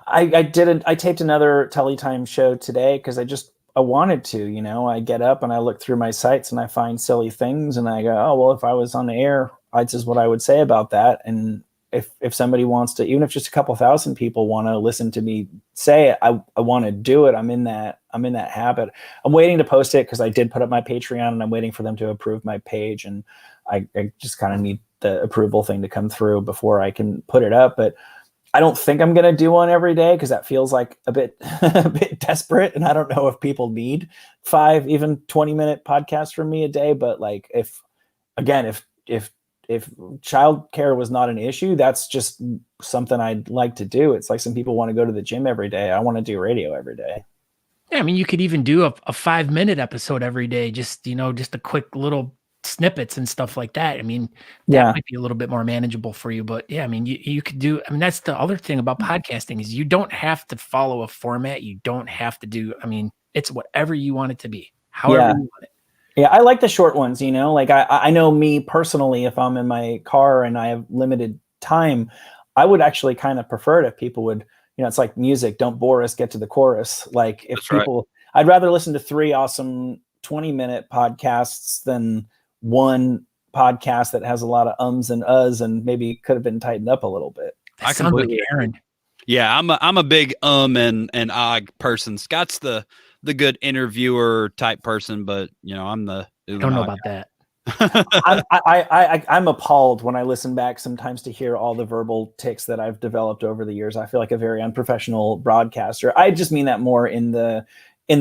I taped another Tully Time show today because I wanted to, I get up and I look through my sites and I find silly things and I go, oh, well, if I was on the air, this is what I would say about that. And if somebody wants to, even if just a couple thousand people want to listen to me say it, I want to do it. I'm in that habit. I'm waiting to post it because I did put up my Patreon and I'm waiting for them to approve my page. And I just kind of need the approval thing to come through before I can put it up. But I don't think I'm going to do one every day because that feels like a bit desperate. And I don't know if people need 5, even 20-minute podcasts from me a day. But like, if childcare was not an issue, that's just something I'd like to do. It's like some people want to go to the gym every day. I want to do radio every day. Yeah, I mean, you could even do a 5-minute episode every day. Just a quick little snippets and stuff like that. I mean, that might be a little bit more manageable for you, but yeah, I mean, you could do, I mean, that's the other thing about podcasting is you don't have to follow a format. You don't have to do, I mean, it's whatever you want it to be, however you want it. Yeah. I like the short ones, like I know me personally, if I'm in my car and I have limited time, I would actually kind of prefer it if people would, it's like music, don't bore us, get to the chorus. Like if people, I'd rather listen to 3 awesome 20-minute podcasts than one podcast that has a lot of ums and uhs and maybe could have been tightened up a little bit. I sound like Aaron. Yeah, I'm a big and ah person. Scott's the good interviewer type person, but I'm the I don't know about that. I'm appalled when I listen back sometimes to hear all the verbal tics that I've developed over the years. I feel like a very unprofessional broadcaster. I just mean that more in the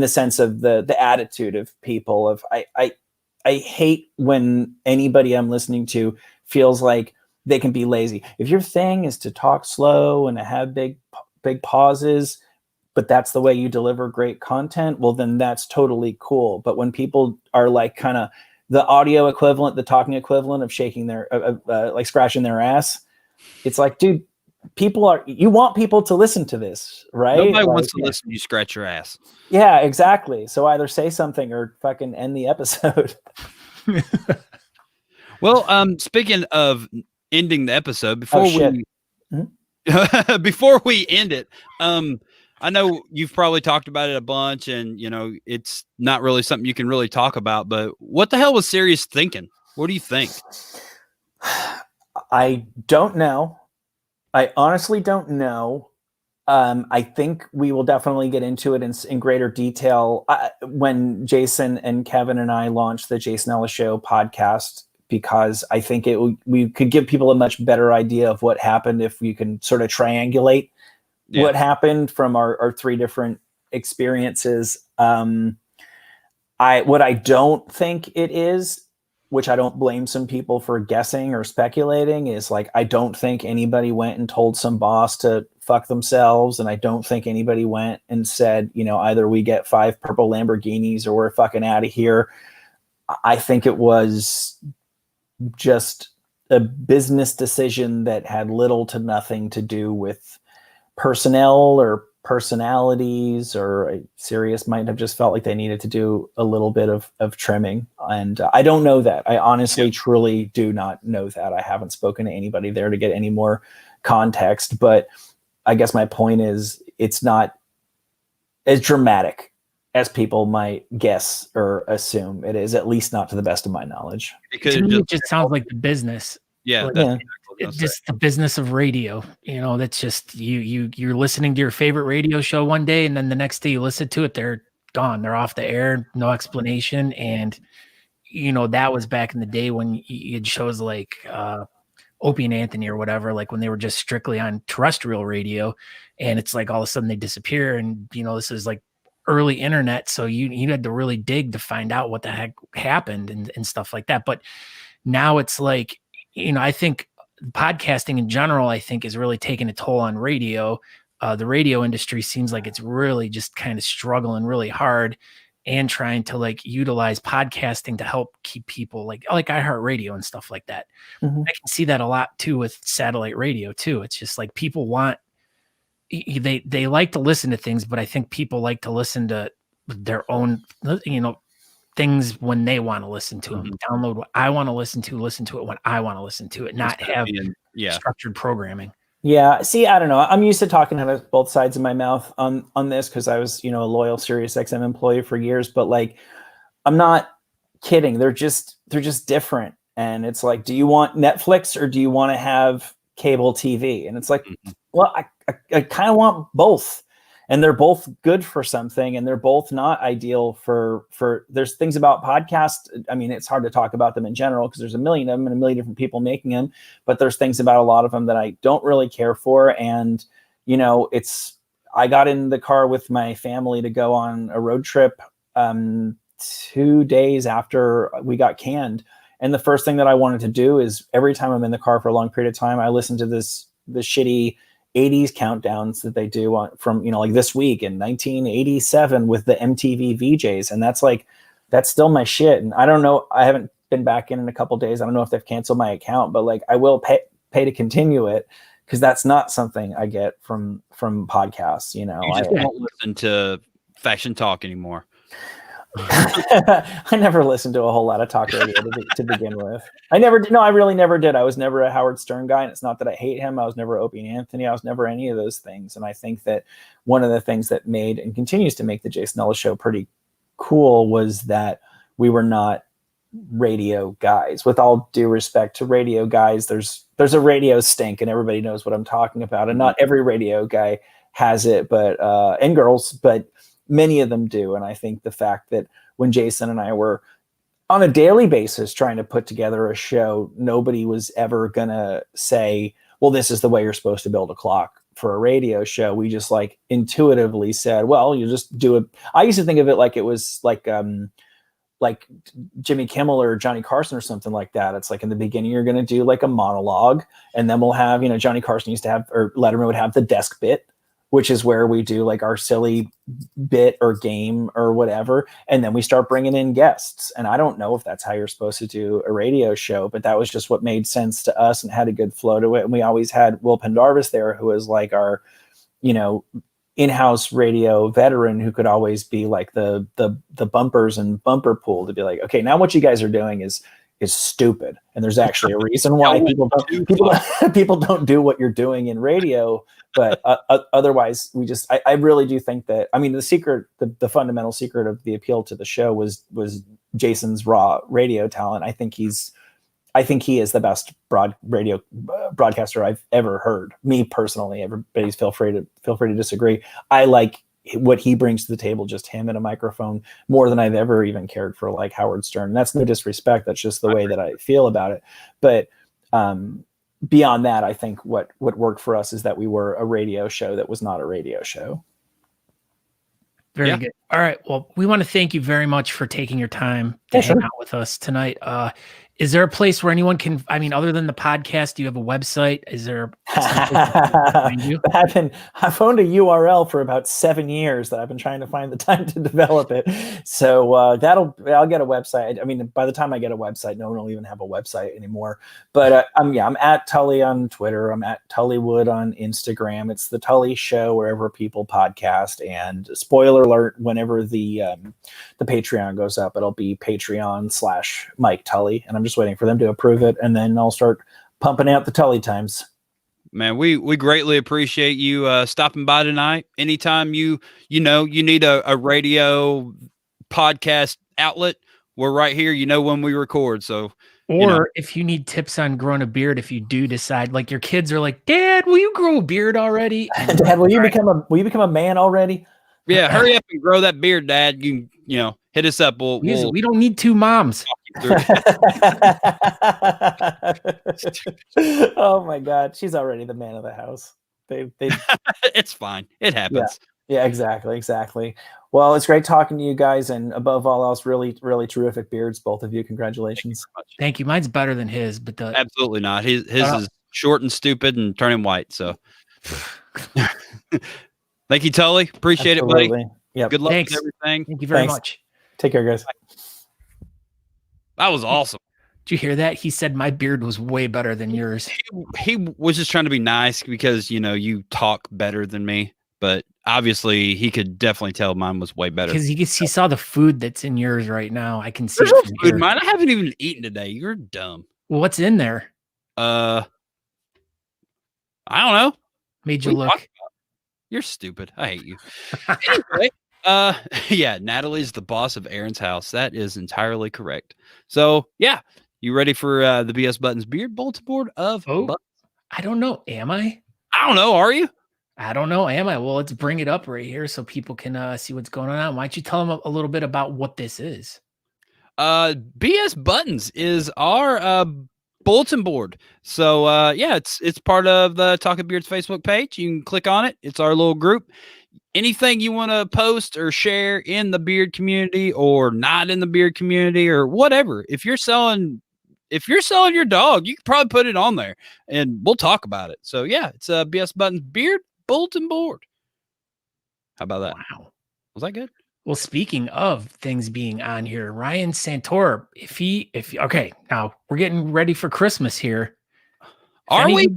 sense of the attitude of people. Of I hate when anybody I'm listening to feels like they can be lazy. If your thing is to talk slow and to have big pauses, but that's the way you deliver great content, well, then that's totally cool. But when people are like kind of the audio equivalent, the talking equivalent of shaking their, like scratching their ass, it's like, dude, you want people to listen to this, right? Nobody wants to listen to you scratch your ass. Yeah, exactly. So either say something or fucking end the episode. Well, speaking of ending the episode, before we end it, I know you've probably talked about it a bunch and it's not really something you can really talk about, but what the hell was Sirius thinking? What do you think? I don't know. I honestly don't know. I think we will definitely get into it in greater detail when Jason and Kevin and I launch the Jason Ellis Show podcast, because I think we could give people a much better idea of what happened if we can sort of triangulate what happened from our 3 different experiences. What I don't think it is, which I don't blame some people for guessing or speculating, is like, I don't think anybody went and told some boss to fuck themselves. And I don't think anybody went and said, either we get 5 purple Lamborghinis or we're fucking out of here. I think it was just a business decision that had little to nothing to do with personnel or personalities, or Sirius might have just felt like they needed to do a little bit of trimming. And I don't know that. I honestly, truly do not know that. I haven't spoken to anybody there to get any more context, but I guess my point is it's not as dramatic as people might guess or assume it is, at least not to the best of my knowledge. To me, it just sounds like the business. Yeah, Like, that's it's just the business of radio. That's just you're listening to your favorite radio show one day, and then the next day you listen to it, they're gone. They're off the air, no explanation. And that was back in the day when you had shows like Opie and Anthony or whatever, like when they were just strictly on terrestrial radio, and it's like all of a sudden they disappear. And this is like early internet, so you had to really dig to find out what the heck happened and stuff like that. But now it's like, I think podcasting in general, I think, is really taking a toll on radio. The radio industry seems like it's really just kind of struggling really hard and trying to like utilize podcasting to help keep people like iHeartRadio and stuff like that. Mm-hmm. I can see that a lot too with satellite radio too. It's just like people want, they like to listen to things, but I think people like to listen to their own, things when they want to listen to them. Download what I want to listen to it when I want to listen to it, not have structured programming. Yeah. See, I don't know. I'm used to talking out of both sides of my mouth on this, because I was, a loyal Sirius XM employee for years, but like, I'm not kidding. They're just different. And it's like, do you want Netflix or do you want to have cable TV? And it's like, well, I kind of want both. And they're both good for something, and they're both not ideal for there's things about podcasts. I mean, it's hard to talk about them in general because there's a million of them and a million different people making them, but there's things about a lot of them that I don't really care for. And, I got in the car with my family to go on a road trip 2 days after we got canned. And the first thing that I wanted to do is every time I'm in the car for a long period of time, I listen to the shitty 80s countdowns that they do from like this week in 1987 with the MTV VJs. And that's still my shit. And I don't know, I haven't been back in a couple of days. I don't know if they've canceled my account, but like I will pay to continue it, because that's not something I get from podcasts. You just don't listen to Fashion Talk anymore. I never listened to a whole lot of talk radio to begin with. I really never did. I was never a Howard Stern guy, and it's not that I hate him. I was never Opie and Anthony. I was never any of those things. And I think that one of the things that made and continues to make the Jason Ellis Show pretty cool was that we were not radio guys. With all due respect to radio guys, there's a radio stink, and everybody knows what I'm talking about. And not every radio guy has it, but and girls, but many of them do. And I think the fact that when Jason and I were on a daily basis trying to put together a show, nobody was ever going to say, well, this is the way you're supposed to build a clock for a radio show. We just like intuitively said, well, you just do it. I used to think of it like it was like Jimmy Kimmel or Johnny Carson or something like that. It's like in the beginning, you're going to do like a monologue, and then we'll have, Johnny Carson used to have, or Letterman would have the desk bit, which is where we do like our silly bit or game or whatever. And then we start bringing in guests. And I don't know if that's how you're supposed to do a radio show, but that was just what made sense to us and had a good flow to it. And we always had Will Pendarvis there, who is like our, in-house radio veteran, who could always be like the bumpers and bumper pool to be like, okay, now what you guys are doing is stupid. And there's actually a reason why people don't do what you're doing in radio. But otherwise, I really do think that, I mean, the fundamental secret of the appeal to the show was Jason's raw radio talent. I think he is the best broadcaster I've ever heard. Me personally, everybody's feel free to disagree. I like what he brings to the table, just him and a microphone, more than I've ever even cared for like Howard Stern. That's no disrespect. That's just the way that I feel about it. But beyond that, I think what worked for us is that we were a radio show that was not a radio show. Very good. All right. Well, we want to thank you very much for taking your time to hang out with us tonight. Is there a place where anyone can, I mean, other than the podcast, do you have a website? Is there some place to find you? I've owned a URL for about 7 years that I've been trying to find the time to develop it. So I'll get a website. I mean, by the time I get a website, no one will even have a website anymore. But I'm at Tully on Twitter. I'm at Tullywood on Instagram. It's the Tully Show wherever people podcast. And spoiler alert, whenever the Patreon goes up, it'll be Patreon/Mike Tully, and I'm just waiting for them to approve it, and then I'll start pumping out the Tully times. Man, we greatly appreciate you stopping by tonight. Anytime you need a radio podcast outlet, we're right here. You know when we record. So, or if you need tips on growing a beard, if you do decide, like your kids are like, Dad, will you grow a beard already? Dad, will you become a man already? Yeah, hurry up and grow that beard, Dad. You hit us up. We don't need two moms. Oh my God, she's already the man of the house. They It's fine. It happens. Yeah, exactly. Well, it's great talking to you guys, and above all else, really, really terrific beards, both of you. Congratulations. Thank you. Mine's better than his, but absolutely not. His is short and stupid and turning white. So, thank you, Tully. Appreciate it, buddy. Yep. Good luck Thanks. with everything. Thank you very much. Take care, guys. That was awesome. Did you hear that? He said my beard was way better than yours. He was just trying to be nice because, you talk better than me, but obviously he could definitely tell mine was way better. Because he saw the food that's in yours right now. I can see There's it no from food here. in mine. I haven't even eaten today. You're dumb. Well, what's in there? I don't know. Made you What are you look. talking about? You're stupid. I hate you. Anyway, yeah, Natalie's the boss of Aaron's house. That is entirely correct. So, yeah, you ready for the BS Buttons Beard Bulletin Board of Buttons? I don't know. Am I? I don't know. Are you? I don't know. Am I? Well, let's bring it up right here so people can see what's going on. Why don't you tell them a little bit about what this is? BS Buttons is our bulletin board. So yeah, it's part of the Talking Beards Facebook page. You can click on it. It's our little group. Anything you want to post or share in the beard community or not in the beard community or whatever. If you're selling your dog, you can probably put it on there and we'll talk about it. So yeah, it's a BS Buttons Beard Bulletin Board. How about that? Wow. Was that good? Well, speaking of things being on here, Ryan Santor, okay, now we're getting ready for Christmas here. Are we?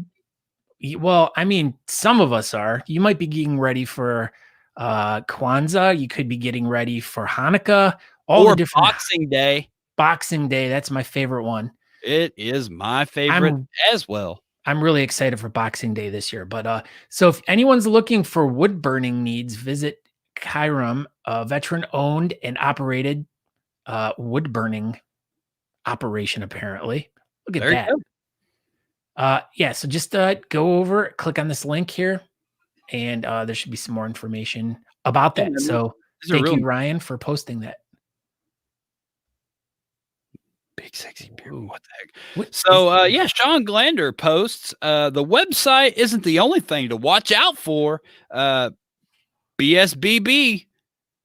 Well, I mean, some of us are. You might be getting ready for Kwanzaa. You could be getting ready for Hanukkah. All the different Boxing Day. Boxing Day. That's my favorite one. It is my favorite as well. I'm really excited for Boxing Day this year. But so if anyone's looking for wood burning needs, visit Kyram, a veteran-owned and operated wood burning operation. Apparently, look at that. Yeah. So just go over, click on this link here, and there should be some more information about that. Yeah, so thank you, Ryan, for posting that. Big sexy beard. What the heck? So yeah, Sean Glander posts the website isn't the only thing to watch out for. BSBB,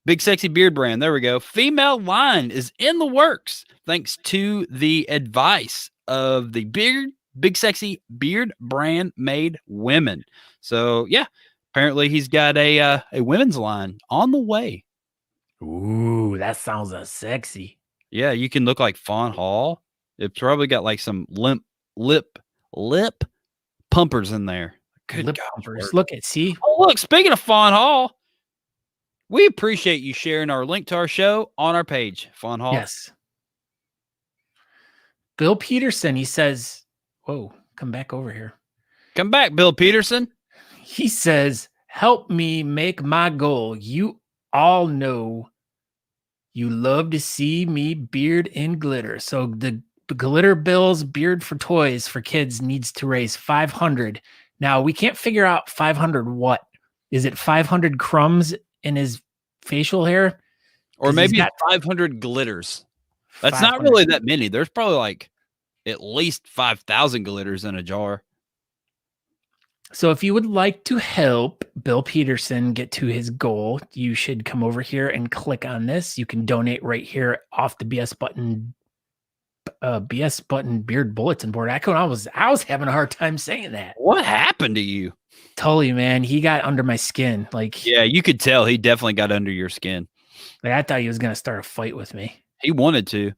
Big Sexy Beard Brand. There we go. Female line is in the works thanks to the advice of the Big Sexy Beard Brand made women. So yeah, apparently he's got a women's line on the way. Ooh, that sounds sexy. Yeah, you can look like Fawn Hall. It's probably got like some lip pumpers in there. Good lip pumpers. Look at see. Oh, look, speaking of Fawn Hall, we appreciate you sharing our link to our show on our page, Fawn Hall. Yes. Bill Peterson, he says, whoa, come back over here. Come back, Bill Peterson. He says, help me make my goal. You all know you love to see me beard in glitter. So the Glitter Bill's Beard for Toys for Kids needs to raise 500. Now we can't figure out 500 what. Is it 500 crumbs in his facial hair? Or maybe 500 glitters. That's not really that many. There's probably like at least 5,000 glitters in a jar. So if you would like to help Bill Peterson get to his goal, you should come over here and click on this. You can donate right here off the BS Button BS Button Beard Bulletin Board. I was having a hard time saying that. What happened to you? Tully, man, he got under my skin. Like, Yeah, you could tell he definitely got under your skin. like I thought he was gonna start a fight with me. He wanted to.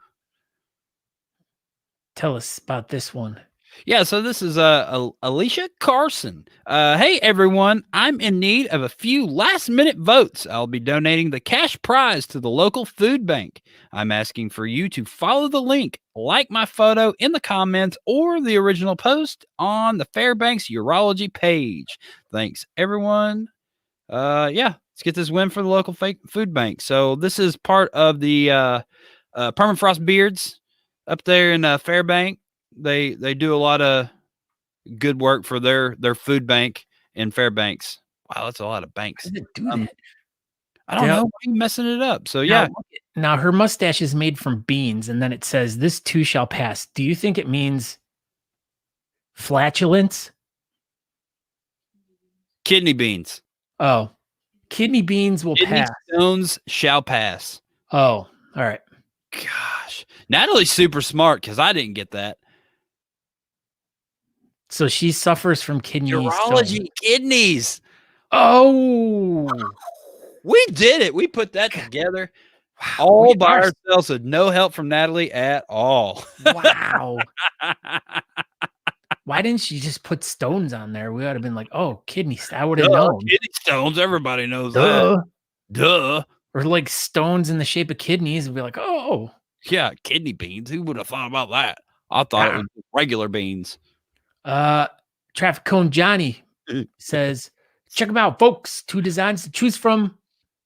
Tell us about this one. Yeah, so this is Alicia Carson. Hey everyone, I'm in need of a few last-minute votes. I'll be donating the cash prize to the local food bank. I'm asking for you to follow the link, like my photo in the comments, or the original post on the Fairbanks Urology page. Thanks, everyone. Yeah, let's get this win for the local food bank. So this is part of the Permafrost Beards up there in Fairbank. They do a lot of good work for their food bank in Fairbanks. Wow, that's a lot of banks. How did it do that? I don't know. Why are you messing it up? So yeah. Now her mustache is made from beans, and then it says, "This too shall pass." Do you think it means flatulence? Kidney beans. Oh, kidney beans will Kidney pass. stones shall pass. Oh, all right. Gosh, Natalie's super smart because I didn't get that. So she suffers from kidney Urology stones. kidneys. Oh, We did it. We put that together all by ourselves with no help from Natalie at all. Wow. Why didn't she just put stones on there? We would have been like, oh, kidneys. I would have known. Kidney stones. Everybody knows that. Duh. Or like stones in the shape of kidneys. We'd be like, oh. Yeah, kidney beans. Who would have thought about that? I thought it was regular beans. Traffic Cone Johnny says, check them out, folks. 2 designs to choose from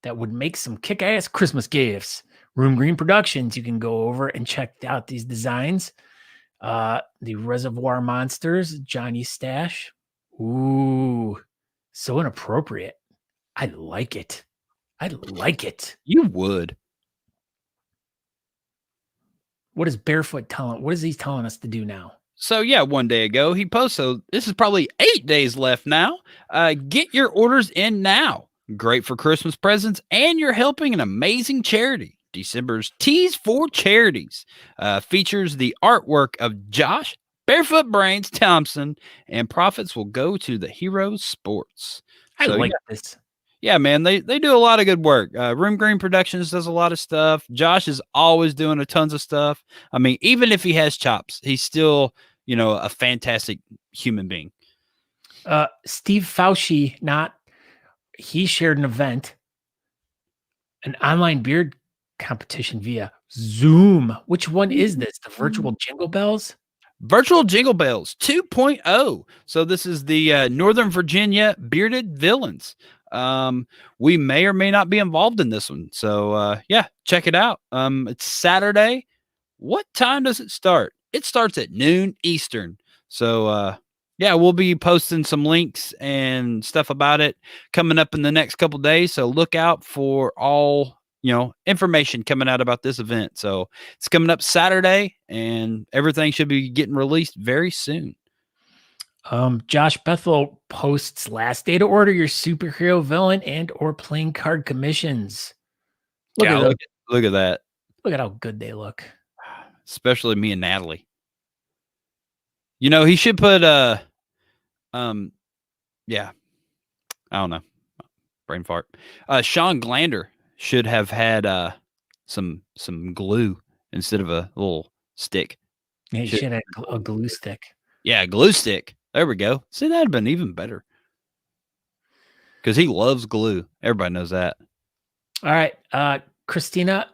that would make some kick-ass Christmas gifts. Room Green Productions. You can go over and check out these designs. The Reservoir Monsters, Johnny Stash. Ooh, so inappropriate. I like it. You would. What is Barefoot telling? What is he telling us to do now? So yeah, one day ago he posted. So this is probably 8 days left now. Get your orders in now. Great for Christmas presents, and you're helping an amazing charity. December's Tees for Charities features the artwork of Josh Barefoot Brains Thompson, and profits will go to the Heroes Sports. I like this. Yeah, man, they do a lot of good work. Room Green Productions does a lot of stuff. Josh is always doing a tons of stuff. I mean, even if he has chops, he's still, a fantastic human being. Steve Fauci, he shared an event, an online beard competition via Zoom. Which one is this? The virtual Jingle Bells? Virtual Jingle Bells 2.0. So this is the Northern Virginia Bearded Villains. We may or may not be involved in this one. So yeah, check it out. It's Saturday. What time does it start? It starts at noon Eastern. So yeah, we'll be posting some links and stuff about it coming up in the next couple days. So look out for all information coming out about this event. So it's coming up Saturday, and everything should be getting released very soon. Josh Bethel posts last day to order your superhero, villain, and or playing card commissions. Look at that. Look at how good they look. Especially me and Natalie. He should put yeah. I don't know. Brain fart. Sean Glander should have had some glue instead of a little stick. Yeah, he should have a glue stick. Yeah, a glue stick. There we go. See, that'd have been even better. Because he loves glue. Everybody knows that. All right. Christina,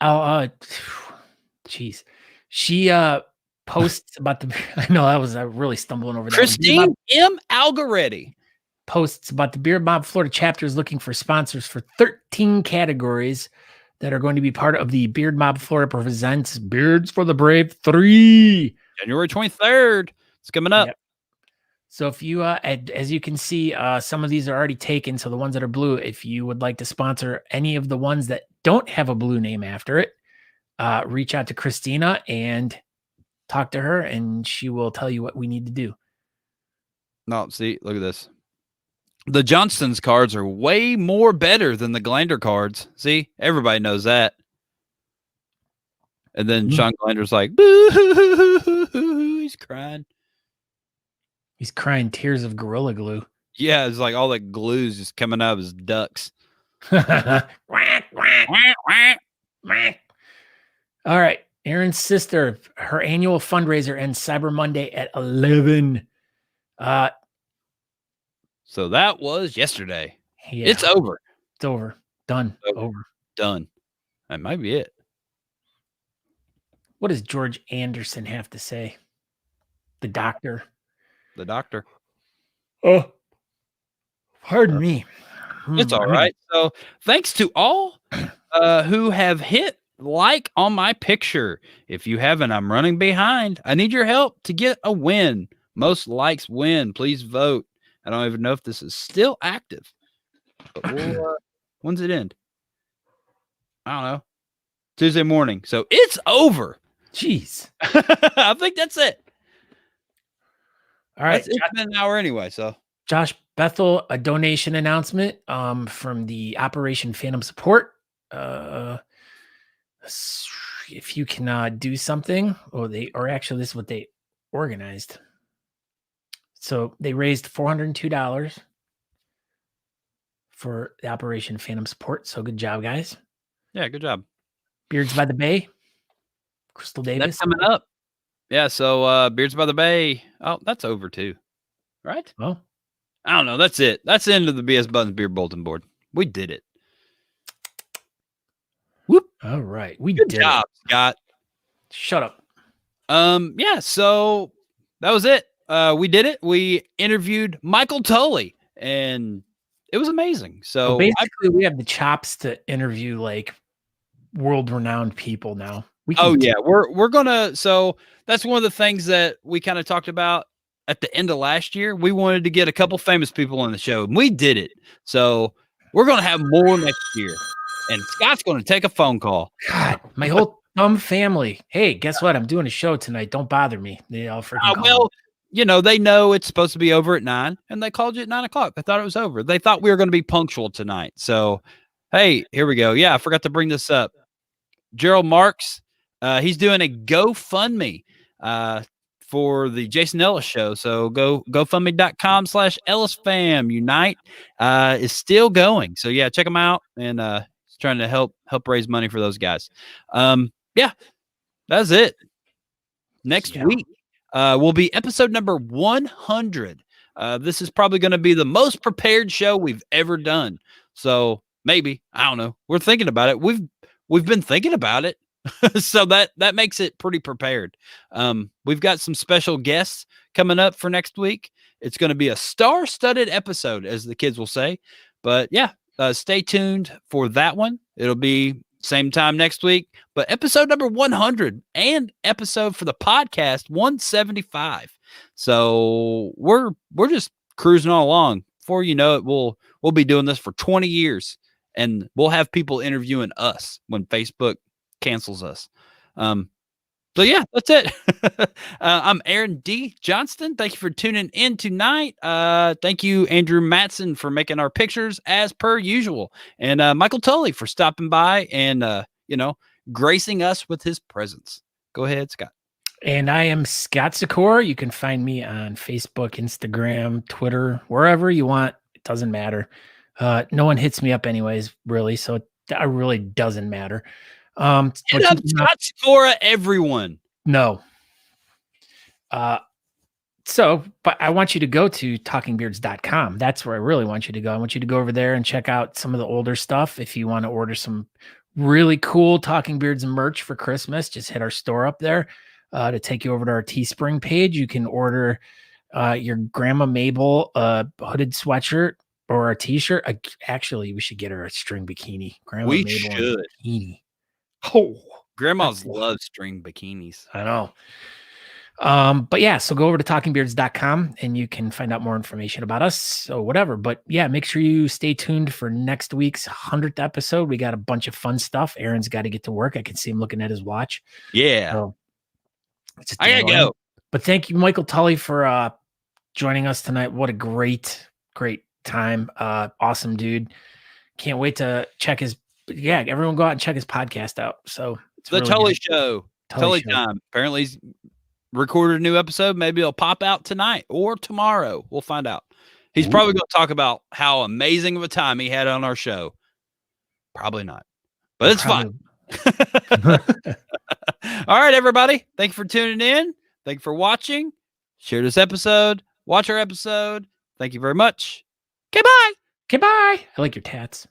jeez. She posts about the I know I was really stumbling over that. Christine M. Algaretti posts about the Beard Mob Florida chapter is looking for sponsors for 13 categories that are going to be part of the Beard Mob Florida presents Beards for the Brave 3. January 23rd. It's coming up. Yep. So if you, as you can see, some of these are already taken. So the ones that are blue, if you would like to sponsor any of the ones that don't have a blue name after it, reach out to Christina and talk to her, and she will tell you what we need to do. No, see, look at this. The Johnston's cards are way more better than the Glander cards. See, everybody knows that. And then Sean Glander's like, boo, he's crying. He's crying tears of Gorilla Glue. Yeah, it's like all that glue's just coming out of his ducts. Quack, quack. All right. Aaron's sister, her annual fundraiser ends Cyber Monday at 11. So that was yesterday. Yeah, It's over. It's over. Done. Over. Done. That might be it. What does George Anderson have to say? The doctor. The doctor. Oh, pardon me. It's all right. So thanks to all who have hit like on my picture. If you haven't, I'm running behind. I need your help to get a win. Most likes win. Please vote. I don't even know if this is still active. But we'll, when's it end? I don't know. Tuesday morning. So it's over. Jeez. I think that's it. All right. It's been an hour anyway. So Josh Bethel, a donation announcement from the Operation Phantom Support. If you can do something, actually this is what they organized. So they raised $402 for the Operation Phantom Support. So good job, guys. yeah, good job. Beards by the Bay, Crystal Davis. That's coming up. Yeah, so Beards by the Bay. Oh, that's over too. Right? Well, I don't know. That's it. That's the end of the BS Buttons Beer Bulletin board. We did it. Whoop. All right. We Good did job, it. Scott. Shut up. Yeah, so that was it. We did it. We interviewed Michael Tully, and it was amazing. So basically, we have the chops to interview like world-renowned people now. We're gonna. So that's one of the things that we kind of talked about at the end of last year. We wanted to get a couple famous people on the show, and we did it. So we're gonna have more next year, and Scott's gonna take a phone call. God, my whole dumb family. Hey, guess what? I'm doing a show tonight. Don't bother me. They all freaking call me. You know, they know it's supposed to be over at 9, and they called you at 9 o'clock. They thought it was over. They thought we were going to be punctual tonight. So, hey, here we go. Yeah, I forgot to bring this up. Gerald Marks, he's doing a GoFundMe for the Jason Ellis Show. So GoFundMe.com/EllisFam Unite is still going. So yeah, check them out, and he's trying to help raise money for those guys. Yeah, that's it. Next week will be episode number 100. This is probably going to be the most prepared show we've ever done. So maybe, I don't know. We're thinking about it. We've been thinking about it. So that makes it pretty prepared. We've got some special guests coming up for next week. It's going to be a star-studded episode, as the kids will say. But yeah, stay tuned for that one. It'll be same time next week, but episode number 100 and episode for the podcast 175. So we're just cruising on along. Before you know it, we'll be doing this for 20 years, and we'll have people interviewing us when Facebook cancels us. So yeah, that's it. I'm Aaron D. Johnston. Thank you for tuning in tonight. Thank you, Andrew Matson, for making our pictures as per usual. And Michael Tully for stopping by and, gracing us with his presence. Go ahead, Scott. And I am Scott Sikora. You can find me on Facebook, Instagram, Twitter, wherever you want. It doesn't matter. No one hits me up anyways, really. So it really doesn't matter. Scott Sikora, everyone. No. But I want you to go to talkingbeards.com. That's where I really want you to go. I want you to go over there and check out some of the older stuff. If you want to order some really cool Talking Beards merch for Christmas, just hit our store up there to take you over to our Teespring page. You can order your Grandma Mabel hooded sweatshirt or a t-shirt. Actually, we should get her a string bikini. Grandma We Mabel should. bikini. Oh, grandmas love string bikinis. I know. But yeah, so go over to talkingbeards.com and you can find out more information about us. So whatever. But yeah, make sure you stay tuned for next week's 100th episode. We got a bunch of fun stuff. Aaron's got to get to work. I can see him looking at his watch. Yeah. So I gotta go. But thank you, Michael Tully, for joining us tonight. What a great time. Awesome dude. Can't wait to check his. Yeah, everyone go out and check his podcast out. So The really Tully good. Show. Tully Tully Show. time. Apparently he's recorded a new episode. Maybe it'll pop out tonight or tomorrow. We'll find out. He's probably going to talk about how amazing of a time he had on our show. Probably not, but it's fine. All right, everybody. Thank you for tuning in. Thank you for watching. Share this episode. Watch our episode. Thank you very much. Okay, bye. Okay, bye. I like your tats.